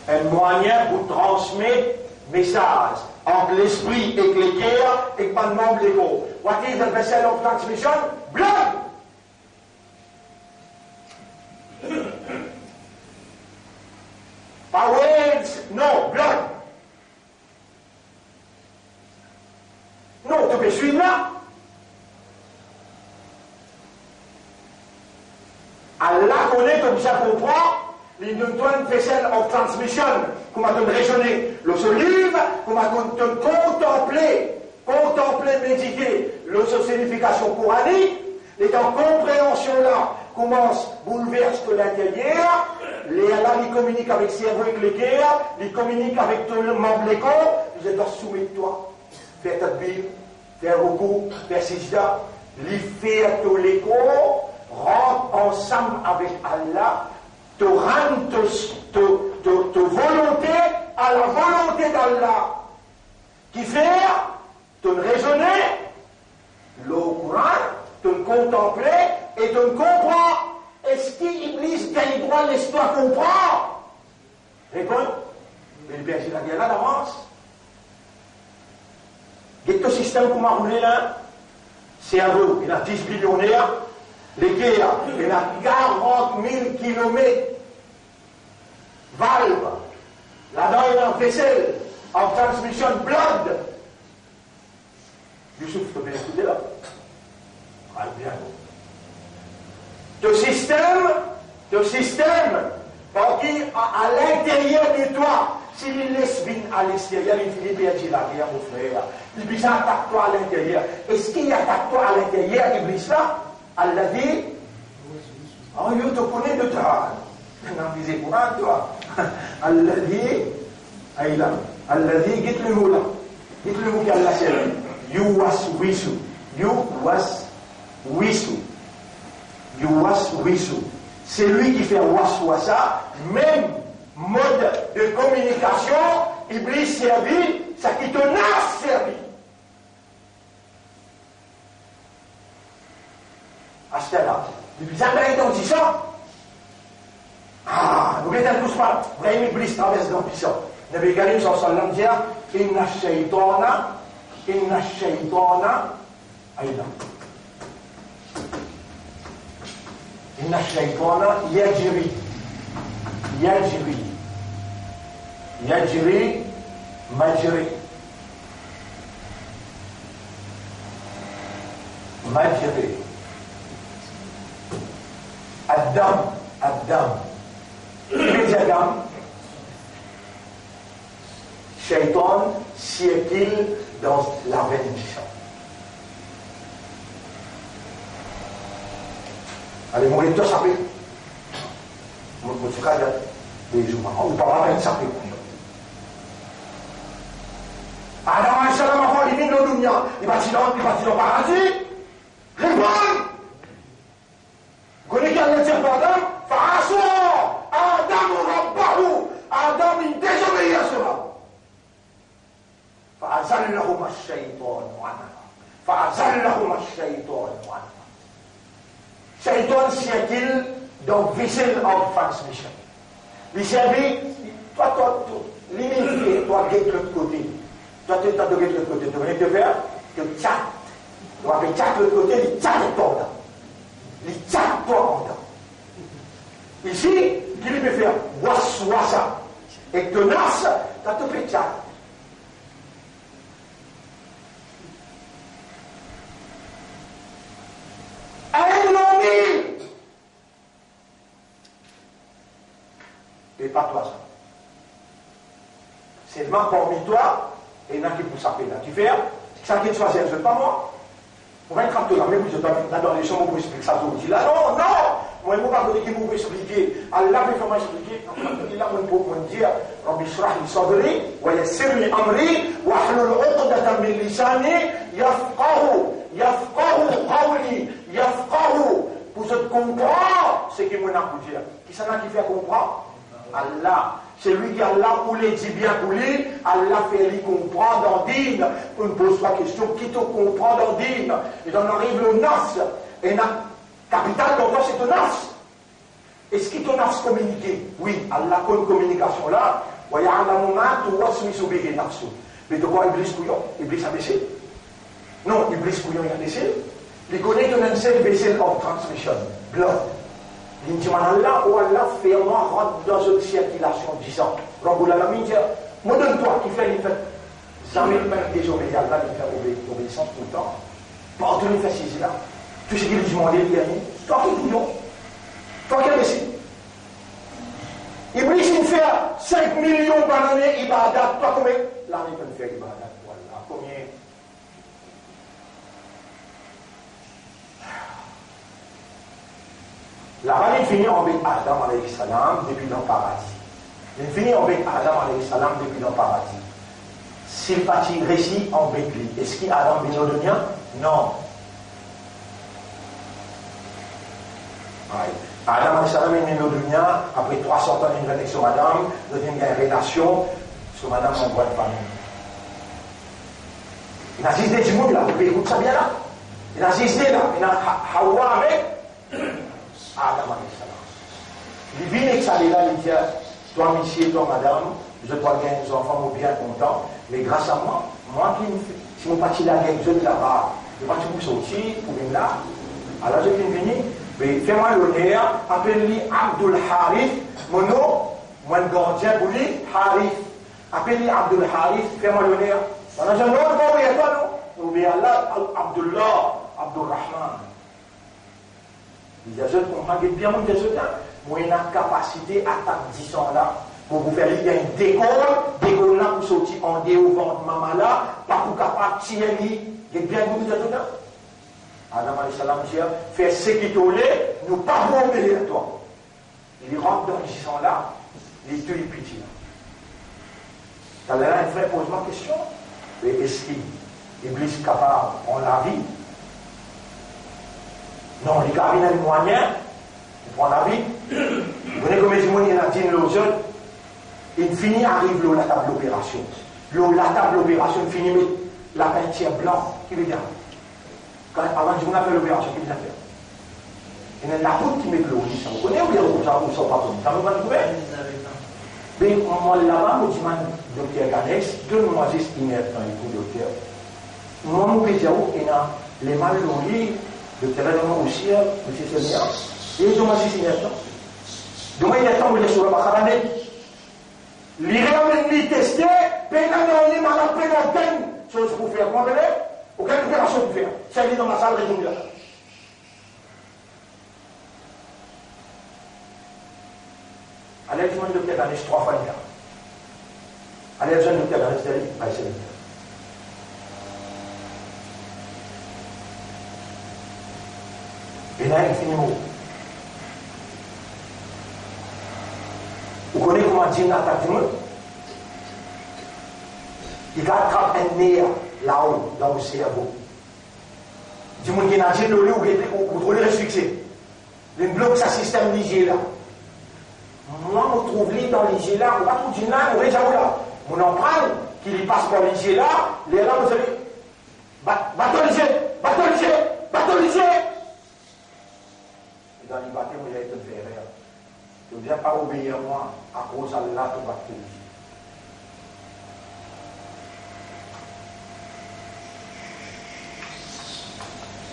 Un moyen pour transmettre message entre l'esprit et le cœur et pas de membre l'ego. What is the vessel of transmission? Blood! Pas words, non, blood. Non, tu peux suivre là. Allah connaît comme ça comprend. Il nous donne une vessel of transmission, comment on raisonner. Le livre, comment on contempler, méditer, le signification coranique, et en compréhension là, commence bouleverse de l'intérieur, les Allah, ils communiquent avec cerveau et le cœur, ils communiquent avec tout le membre de l'école, ils doivent soumettre-toi, faire ta Bible, faire recours, faire sijda, les faire tout l'école, rentre ensemble avec Allah, te rendre te volonté à la volonté d'Allah, qui fait te raisonner, le Coran, tu ne contemplais et tu ne comprends. Est-ce qu'Iblis gagne droit l'histoire comprend? Réponds. Mais le Père dit la guerre là d'avance. Quel système qu'on m'a roulé là? C'est un peu, il a 10 millionnaires, les guerres, il a 40 000 kilomètres. Valve. Là-dedans, il y a un vaisselle en transmission blood. Youssouf, tu peux bien écouter là. Ah, bien. Le système, par qui, à l'intérieur de toi, s'il laisse venir à l'extérieur, il finit bien dire la guerre, mon frère. Iblis attaque toi à l'intérieur. Est-ce qu'il attaque toi à l'intérieur, Iblis là? Allah dit, oh, je te connais de toi. Non, disais pour un, toi. Allah dit, Allah dit, dites le mot là. Dites le mot qu'Allah s'est dit. You was wisu. You was wisu. You was wisu. C'est lui qui fait waswasa, même mode de communication, Iblis servi, ça qui te n'a servi. À ce là, depuis ça, il est dans 10 ans. Ah, nous mettons tous mal. Vous avez Iblis traverse dans 10 ans. Nabi Karim sallallahu alayhi wa sallam dit, inna shaytana, aïda. Inna shaytana yajri majri الدم الدم Shaitan circule dans la veine du sang. Allez, mon lecteur s'appelle. Mon frère, des jours, on ne parle pas de s'appeler. Adam alayhi salam a fait l'éliminer le dunya. Il va dans le paradis. Réponds. Vous connaissez qu'elle est Adam? Fa'aso Adam rabbahu. Adam il désobéit à cela. فأزلهما الشيطان عنها. Shaitan circule dans vessel of transmission. Il servit, toi, limite, toi, guette l'autre côté. Toi, tu as de l'autre côté. Tu veux te faire, tu tchattes. Tu vas faire tchatte l'autre côté, il tchatte toi dedans. Il tchatte toi en dedans. Ici, qu'il peut faire, waswasa. Et tenace, tu as te fait tchatte. Et pas toi ça. C'est seulement parmi toi, et il y en a qui pour s'appeler là. Tu fais, ça qui te choisit, je ne pas moi. On va être là, mais vous êtes là dans les chambres pour expliquer ça, vous dites là, non. Moi, je ne vais pas dire qui vous expliquer. Allah me fait m'expliquer. Là, on peut dire, Rabbi shrah li sadri, wa yassir li amri, wa hlul uqdatan min lisani, yafqahu qawli. Pour se comprendre ce que mon a pour dire. Qui s'en a qui fait comprendre? Allah. C'est lui qui Allah ou les dit bien pour lui, Allah fait lui comprendre dans dîne. On ne pose pas question, qui te comprend dans dîne? Et on arrive le nas. Et la capitale d'endroit c'est le nas. Est-ce qu'il te nas communiqué? Oui, Allah a une communication là. Mais de quoi Iblis couillon? Iblis a baissé? Non, Iblis couillon il a baissé. Il connaît un seul vessel of transmission, blood. Il dit, Allah, ou Allah, fais-moi rentrer dans une circulation 10 ans. Rabbul Alamin dit, moi donne-toi, qui fait, il fait. Jamais le même désobéi à Allah, il fait obéissance tout le temps. Partout, il fait saisir là. Tout ce qu'il lui demandait, il a dit, toi qui bouillon, toi qui as baissé. Iblis, il fait 5 millions par année, ibadat, toi combien? Là, il peut faire ibadat, voilà, combien? La il finit avec Adam alayhi salam depuis le paradis. Il finit avec Adam alayhi salam depuis le paradis. S'il partit récit en Bécli, est-ce qu'il Adam vient au dunya? Non. Adam alayhi salam est venu au dunya, après 300 ans d'une réflexion sur Adam, devient une relation sur Adam en boîte de famille. Il a dit des mots là, vous écoutez ça bien là? Il a Gisèle là, il a Hawa avec Adam alayhi salam. Il vient avec ça là, il dit, toi monsieur, toi madame, je dois gagner des enfants, bien content, mais grâce à moi, si mon parti là gagne, je ne là-bas, je vais vous sortir, pour venir là. Alors je viens venir, mais fais-moi l'honneur, appelle-lui Abdul Harith, mon nom, moi le gardien pour lui, Harith. Appelle-lui Abdul Harith, fais-moi l'honneur. Alors je dis, non, non, il n'y a pas, non. Ou bien Allah, Abdullah, Abdurrahman. Il dit, je comprends bien mon Jésus, moi j'ai une capacité à ta 10 ans là, pour vous faire il y a une décolle là pour sortir en dé au ventre maman là, pas pour capable de tirer lui, il est bien vous Jésus là. Adam alayhi salam dit, fais ce qui te l'est, nous pas vous obéir à toi. Il rentre dans 10 ans là, il tue les pitiés là. Alors là, il pose ma question, mais est-ce qu'Iblis est capable en la vie? Non, les gars, il a les moyens de prendre la vie. Vous voyez comme il a dit aux jeunes, il finit, arrive la table d'opération. La table d'opération finit, mais la peinture blanche, qui veut dire? Avant de faire l'opération, qu'il vient faire. Il y a la route qui met de l'eau, vous connaissez ou bien vous savez pas comme ça, vous m'avez trouvé? Mais moi là-bas, je dis, docteur Ganex, donne-moi juste une heure dans les coups docteur. Moi, je peux dire, il y a les malheureux, docteur Ganex aussi, monsieur Seigneur, et ils ont juste une heure. Donc, il y a temps où il est sur le Bakarané. L'Iran est testé, pendant qu'on est malade, pendant qu'une chose pour faire, comment vous aucune opération pour faire. Ça est dans ma salle de là. Allez, je me dis que tu as 3 fois une heure. Allez, je me dis que tu as c'est une heure. Et là, il finit mot. Vous connaissez comment Dieu attaque du monde? Il attrape un nez là-haut, dans le cerveau. Du monde qui n'a pas ou trop le succès. Les blocs, ça système ligé là. Moi, je trouve les dans les là, on va tout dire là, on va déjà là. On en prend, qu'il y passe par les là, les là, vous savez, bateau-lisé. Et dans les bateaux, il y a été fait erreur. Tu ne viens pas obéir à moi, à cause de là, tu vas te faire.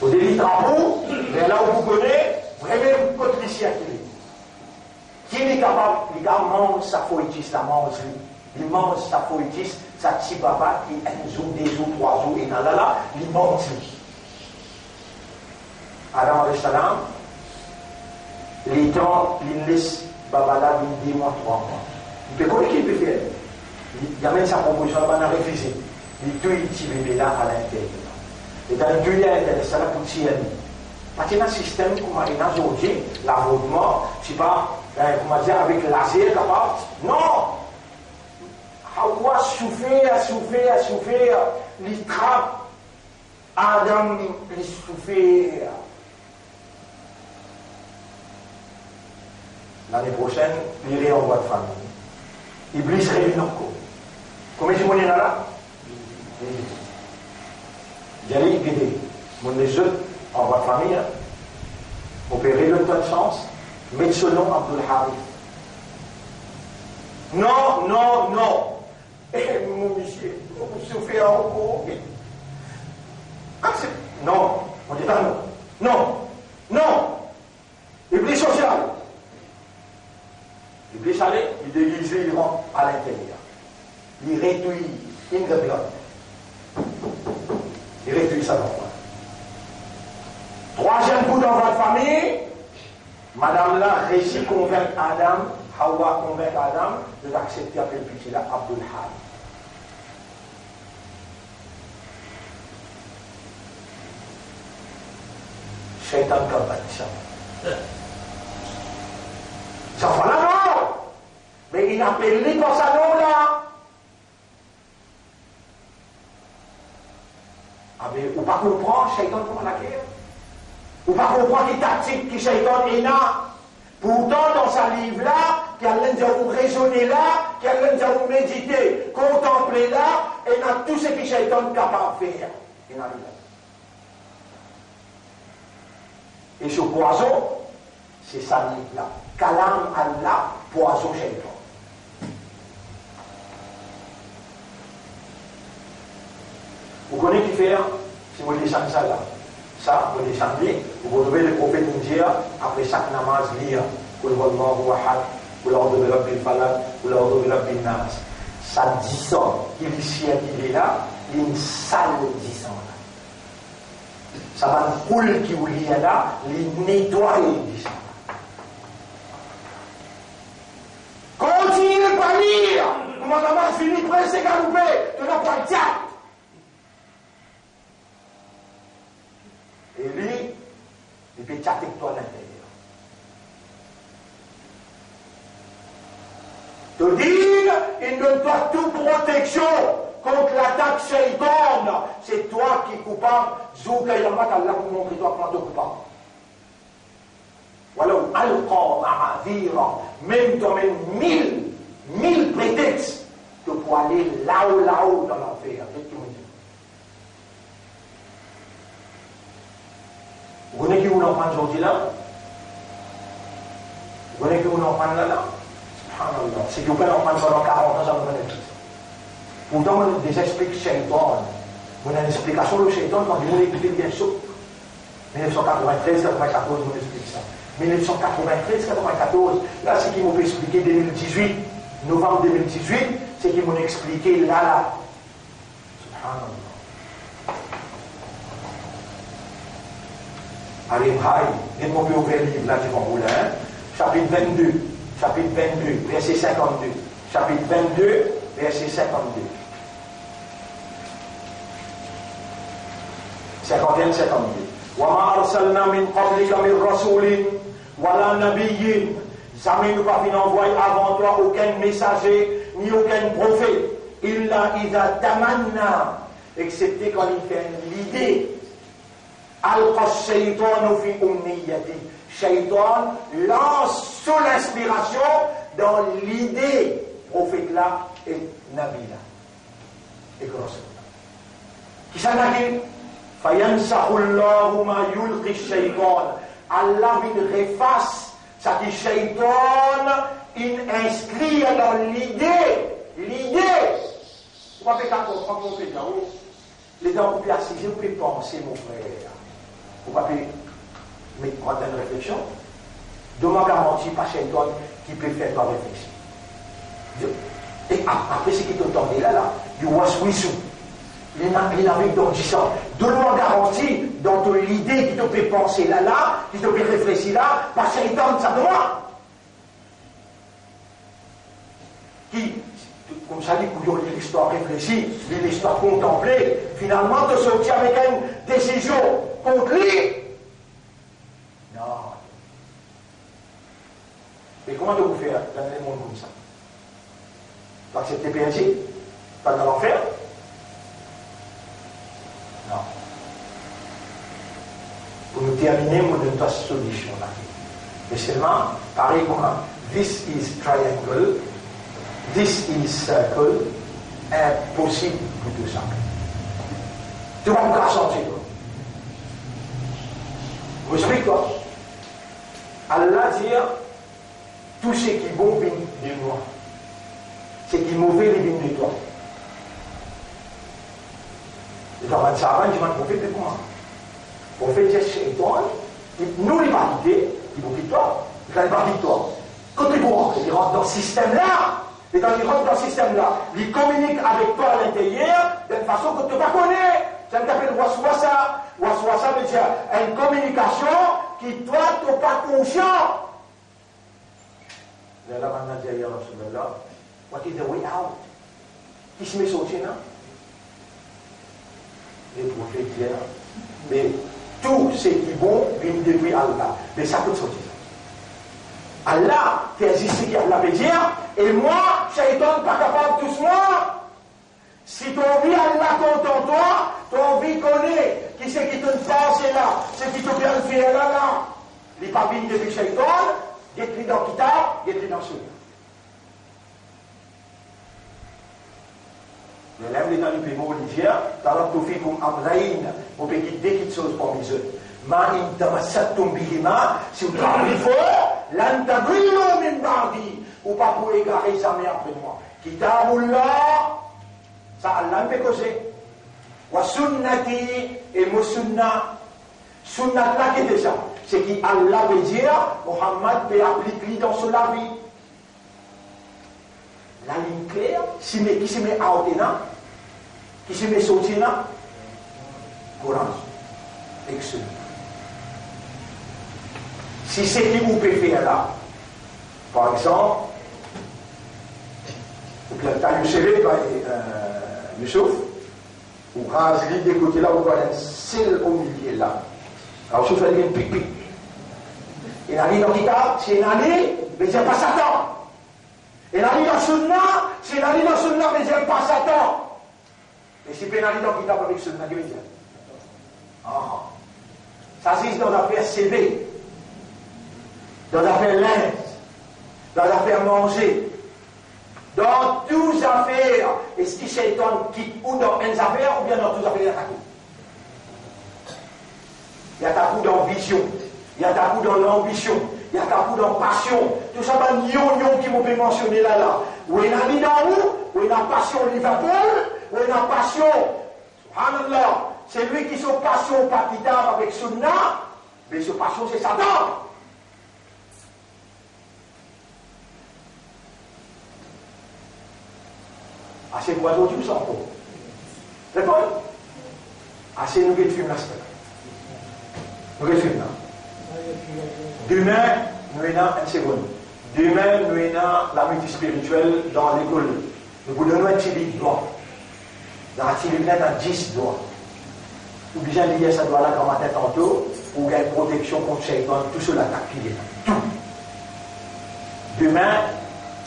Au début drapeau, mais là où vous connaissez, vraiment votre lycée qui est capable, les gars mangent sa foïtis, la mange lui. Ils mangent sa foïtis, sa petit baba, qui un jour, 2 jours, 3 jours, et là, ils mangent lui. Adam alayhi salam, les gens, ils laissent baba là, ils 2 mois, 3 mois. Mais comment il peut faire? Il amène sa proposition, il a refusé. Il tue le petit bébé là à l'intérieur. Et dans le duel, c'est la poussière. Parce qu'il y a un système comme il y a aujourd'hui, l'avortement, c'est pas, comment dire, avec laser capable. Non! Hawa souffert, il trappe. Adam, il souffert. L'année prochaine, il réenvoie de famille. Iblis réunit encore. Combien de monde il y en a là? J'allais guider mon jeu en votre famille, opérer le temps de chance, mettre ce nom Abdul Harith. Non. Eh, mon monsieur, vous souffrez encore. Non, on dit pas non. Non. Iblis social. Iblis allait, il déguisait, il rentre à l'intérieur. Il réduit in the blood. Il réduit ça dans le 3e coup dans votre famille, madame là réussit à convaincre Adam, Hawa convaincre Adam de l'accepter avec le petit là, Abdul Harith. Shaitan comme ça. Ça fait la mort! Mais il appelle lui pour sa nom là. Ah mais ou pas comprendre, Shaitan comment la guerre? Ou pas comprendre les tactiques que Shaitan est là? Pourtant dans sa livre là, qu'il y a l'un de vous raisonner là, qu'il y a l'un de vous méditer, contempler là, et dans tout ce que Shaitan est capable de faire. Il a là. Et ce poison, c'est ça là. Kalam Allah, poison shaitan. Vous connaissez qui fait, si vous descendez ça là, ça, vous descendez, vous trouvez le prophète dire, après chaque namaz, lire, Kul Wallahu Ahad, Kul A'udhu bi Rabbil Falaq, Kul A'udhu bi Rabbin Nas. Ça dit ça, il est ici, il est là, il y a une salle disant là. Ça va une poule qui vous lit là, il nettoie les disant. Continuez par lire, comment on a fini, pressé, galoupé, tu n'as pas le diable. Et lui, il peut chatter avec toi à l'intérieur. Te dire, il ne doit toute protection contre l'attaque shaitan. C'est toi qui es coupable. Zouka yamak Allah vous montre toi quand tu es coupable. Voilà, alqa ma'avira, même toi-même 1000 prétextes pour aller là-haut dans l'enfer. Vous connaissez qui vous l'en prend aujourd'hui là? Vous connaissez qui vous l'en prend là? Subhanallah. C'est que vous pouvez l'en prendre pendant 40 ans, ça vous connaît tout. Pourtant, on des explique shaitan. On a une explication de shaitan quand vous écoutez bien sûr. 1993, 94, on explique ça. 1993, 94, là, c'est qu'ils m'ont expliqué 2018, novembre 2018, c'est qu'ils m'ont expliqué là. Subhanallah. Allez, dites-moi plus ouvrir le livre là, tu vas rouler, hein? Chapitre 22, verset 52. Chapitre 22, verset 52. 51, 52. وَمَا أَرْسَلْنَا مِنْ قَبْلِكَ مِنْ رَسُولٍ وَلَا نَبِيٍّ. Jamais nous pas envoyer avant toi aucun messager, ni aucun prophète. إِلَّا إِذَا تَمَنَّا. Excepté quand il fait l'idée. Alqa shaytan fi umniyati. Shaytan lance sous l'inspiration dans l'idée prophète là et Nabi là. Et grosso. Qui s'en a dit? Fayansahu Allahu ma yulqi shaytan. Allah il efface ça qui shaytan il inscrit dans l'idée. Vous pouvez pas comprendre mon frère. Les dents vous pouvez assiser, vous pouvez penser mon frère. Vous pouvez mettre une réflexion. Demande garantie par shaitan qui peut faire ta réflexion. Et après ce qui t'entendait là, du waswisu. Il avait donc dit ça. Donne-moi garantie dans l'idée qui te fait penser là, qui te fait réfléchir là, par shaitan, ça de moi. Qui, comme ça dit, pour l'histoire réfléchie, l'histoire contemplée, finalement, te sortir avec une décision contre lui. Non. Mais comment vous faire dans le monde comme ça? Vous acceptez PNJ? Pas dans l'enfer? Non. Pour nous terminer, nous donnons une solution là. Mais seulement, pareil comme this is triangle, this is circle, impossible pour tout ça. Tu vas me rassembler. Vous savez quoi? Allah dit tout ce qui est bon vient de moi. Ce qui est mauvais vient de toi. Et dans le savant, je m'en profite de moi. Le prophète dit shaitan, nous les valider, il vous quitte toi, il va pas toi. Quand il rentre dans ce système-là, et quand il rentre dans ce système-là, il communique avec toi à l'intérieur d'une façon que tu ne pas connais. Ça s'appelle waswasa. Waswasa veut dire une communication qui toi, tu n'es pas conscient. Là, maintenant, derrière Rasulallah, what is the way out? Qui se met sorti là? Les prophètes disent, mais tout ce qui est bon vient depuis Allah. Mais ça peut sortir. Allah qui existe, qui Allah veut dire, et moi, shaitan, pas capable de tout moi. Si tu as envie, Allah compte en toi, tu as envie connaît qui c'est qui te pense là, c'est qui te vient le faire là. Les papines depuis shaitan, il est écrit dans le kitab, il est écrit dans ce livre. L'élève est dans le pays Bolivien, dans l'autophie comme Amraïn, au pays dès qu'il chose parmi eux. Ma in tamassattum bihima, si vous travaillez fort, l'antadrillu min ba'di, ou pas pour égarer jamais après moi. Kitabullah, ça Allah me causer. Wa sunnati et mo sunna. Sunnat là qui était ça. C'est qu'Allah veut dire, Mohammed peut appliquer dans son la vie. La ligne claire, qui se met à Odena, qui se met Sotina, Coran, excellent. Si c'est qui vous pouvez faire là, par exemple, tu as Youssef, Youssouf, ou Razli des côtés là, vous voyez un seul au milieu là. Alors, je fais un pic-pic. Il a dit dans le kitab, c'est une année, mais il n'y a pas Satan. Il a dit dans Sunna, c'est une année dans Sunna, mais il n'y a pas Satan. Et c'est une année dans le kitab avec Sunna, Dieu dit. Ça c'est dans l'affaire CV, dans l'affaire linge, dans l'affaire manger, dans toutes les affaires. Est-ce que Shaitan quitte ou dans une affaire ou bien dans toutes les affaires d'attaque? Il y a ta coup dans vision, il y a ta coup dans l'ambition, il y a ta coup dans passion. Tout ça, c'est un qui m'ont mentionné là. Où il y a mis dans où il y a passion Liverpool, où il y a passion, subhanallah, c'est lui qui se passion par kitab avec Sunna, mais ce passion c'est Satan. Assez poison, tu me sens pas. Réponds. Assez nous qui filment la semaine. Nous filmons là. Demain, nous avons une seconde. Demain, nous avons la multi spirituelle dans l'école. Nous vous donnons un petit doigt. Dans la petite lunette, à 10 doigts. Ou bien lier ça doigt là comme ma tête tantôt, pour gagner protection contre Shaitan, tout cela attaque qui est là. Tout. Demain,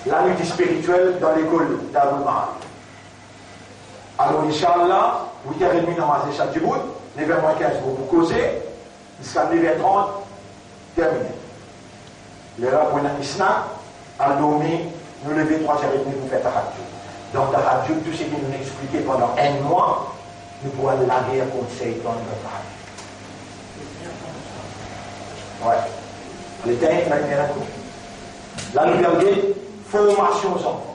la multi spirituelle dans l'école d'Abou Mahal. Alors, Inch'Allah, 8h30 dans ma chaque jour, 9h15 pour vous causer, jusqu'à 9h30, terminé. L'heure pour un snack, à dormir, nous lever 3h30 pour faire ta radio. Dans ta radio, tout ce qui nous expliquait pendant un mois, nous pourrons la guerre contre Satan de notre radio. Ouais. L'été, là, nous regardons formation aux enfants.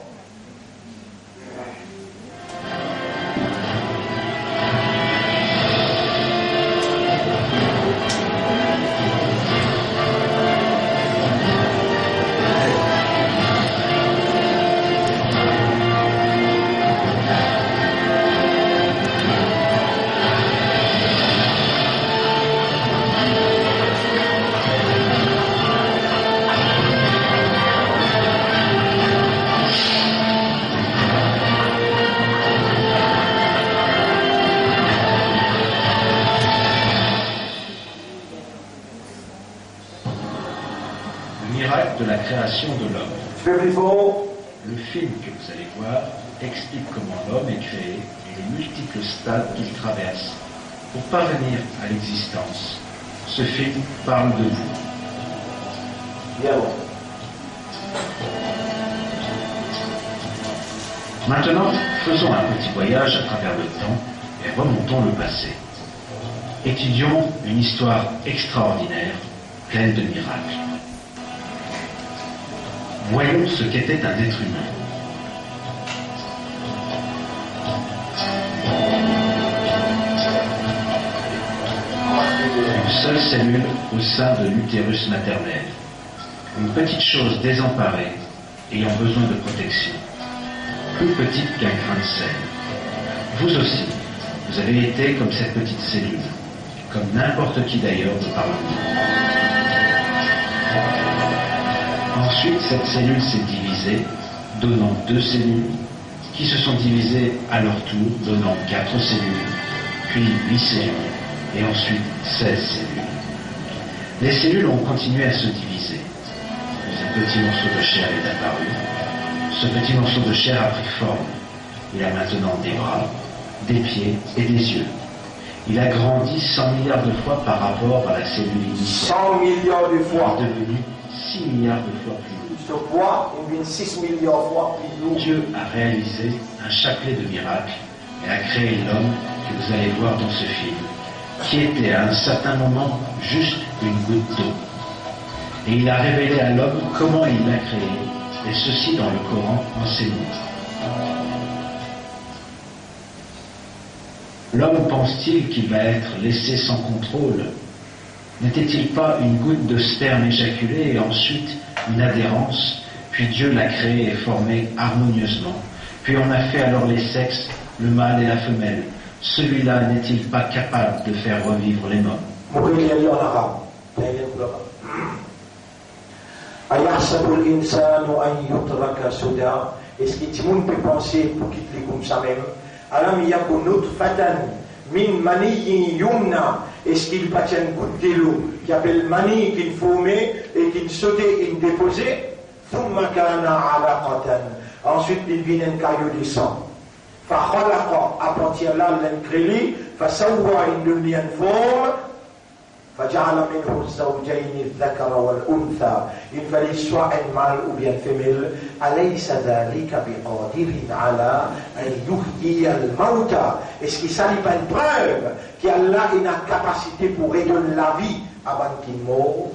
De la création de l'homme. Le film que vous allez voir explique comment l'homme est créé et les multiples stades qu'il traverse pour parvenir à l'existence. Ce film parle de vous. Bien bon. Maintenant, faisons un petit voyage à travers le temps et remontons le passé. Étudions une histoire extraordinaire, pleine de miracles. Voyons ce qu'était un être humain. Une seule cellule au sein de l'utérus maternel. Une petite chose désemparée, ayant besoin de protection. Plus petite qu'un grain de sel. Vous aussi, vous avez été comme cette petite cellule. Comme n'importe qui d'ailleurs de par le monde. Ensuite, cette cellule s'est divisée, donnant 2 cellules, qui se sont divisées à leur tour, donnant 4 cellules, puis 8 cellules, et ensuite 16 cellules. Les cellules ont continué à se diviser. Ce petit morceau de chair est apparu. Ce petit morceau de chair a pris forme. Il a maintenant des bras, des pieds et des yeux. Il a grandi 100 milliards de fois par rapport à la cellule initiale. 100 milliards de fois. Il est devenu 6 milliards de fois plus lourd. Ce poids, il devient 6 milliards de fois plus lourd. Dieu a réalisé un chapelet de miracles et a créé l'homme que vous allez voir dans ce film, qui était à un certain moment juste une goutte d'eau. Et il a révélé à l'homme comment il l'a créé, et ceci dans le Coran en ces mots. L'homme pense-t-il qu'il va être laissé sans contrôle? N'était-il pas une goutte de sperme éjaculée et ensuite une adhérence, puis Dieu l'a créé et formé harmonieusement, puis on a fait alors les sexes, le mâle et la femelle. Celui-là n'est-il pas capable de faire revivre les morts? Est-ce que tout le monde peut penser pour quitter comme ça même? Alam yakun nutfatan min maniyyin yumna. Est-ce qu'il pas une goutte de l'eau qui appelle mani, qui formait et qui sautait et déposait? Thumma kana alaqatan. Ensuite, il vient un caillou de sang. Fa khalaqa, à partir là, l'incréli, fa sawwa, il devient une forme. فجعل منه الزوجين الذكر والأنثى. Il fallait soit un mâle ou bien femelle. أليس ذلك بقادر على أن يحيي الموتى. Est-ce qu'il ne s'agit pas une preuve qu'Allah a une capacité pour redonner la vie avant qu'il meure?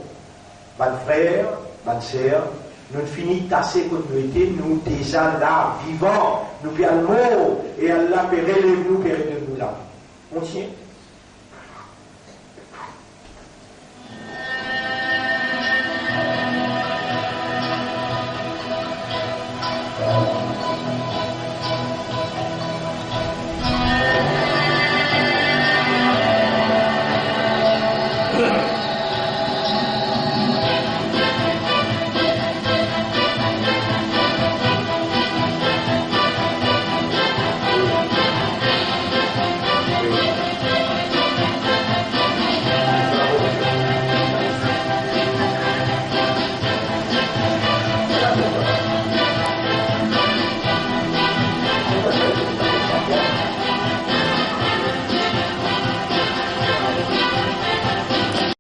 Mon frère, ma sœur, nous finissons assez comme nous étions, nous déjà là, vivants, nous bien morts, et Allah peut relever nous, peut redonner nous la vie. On tient?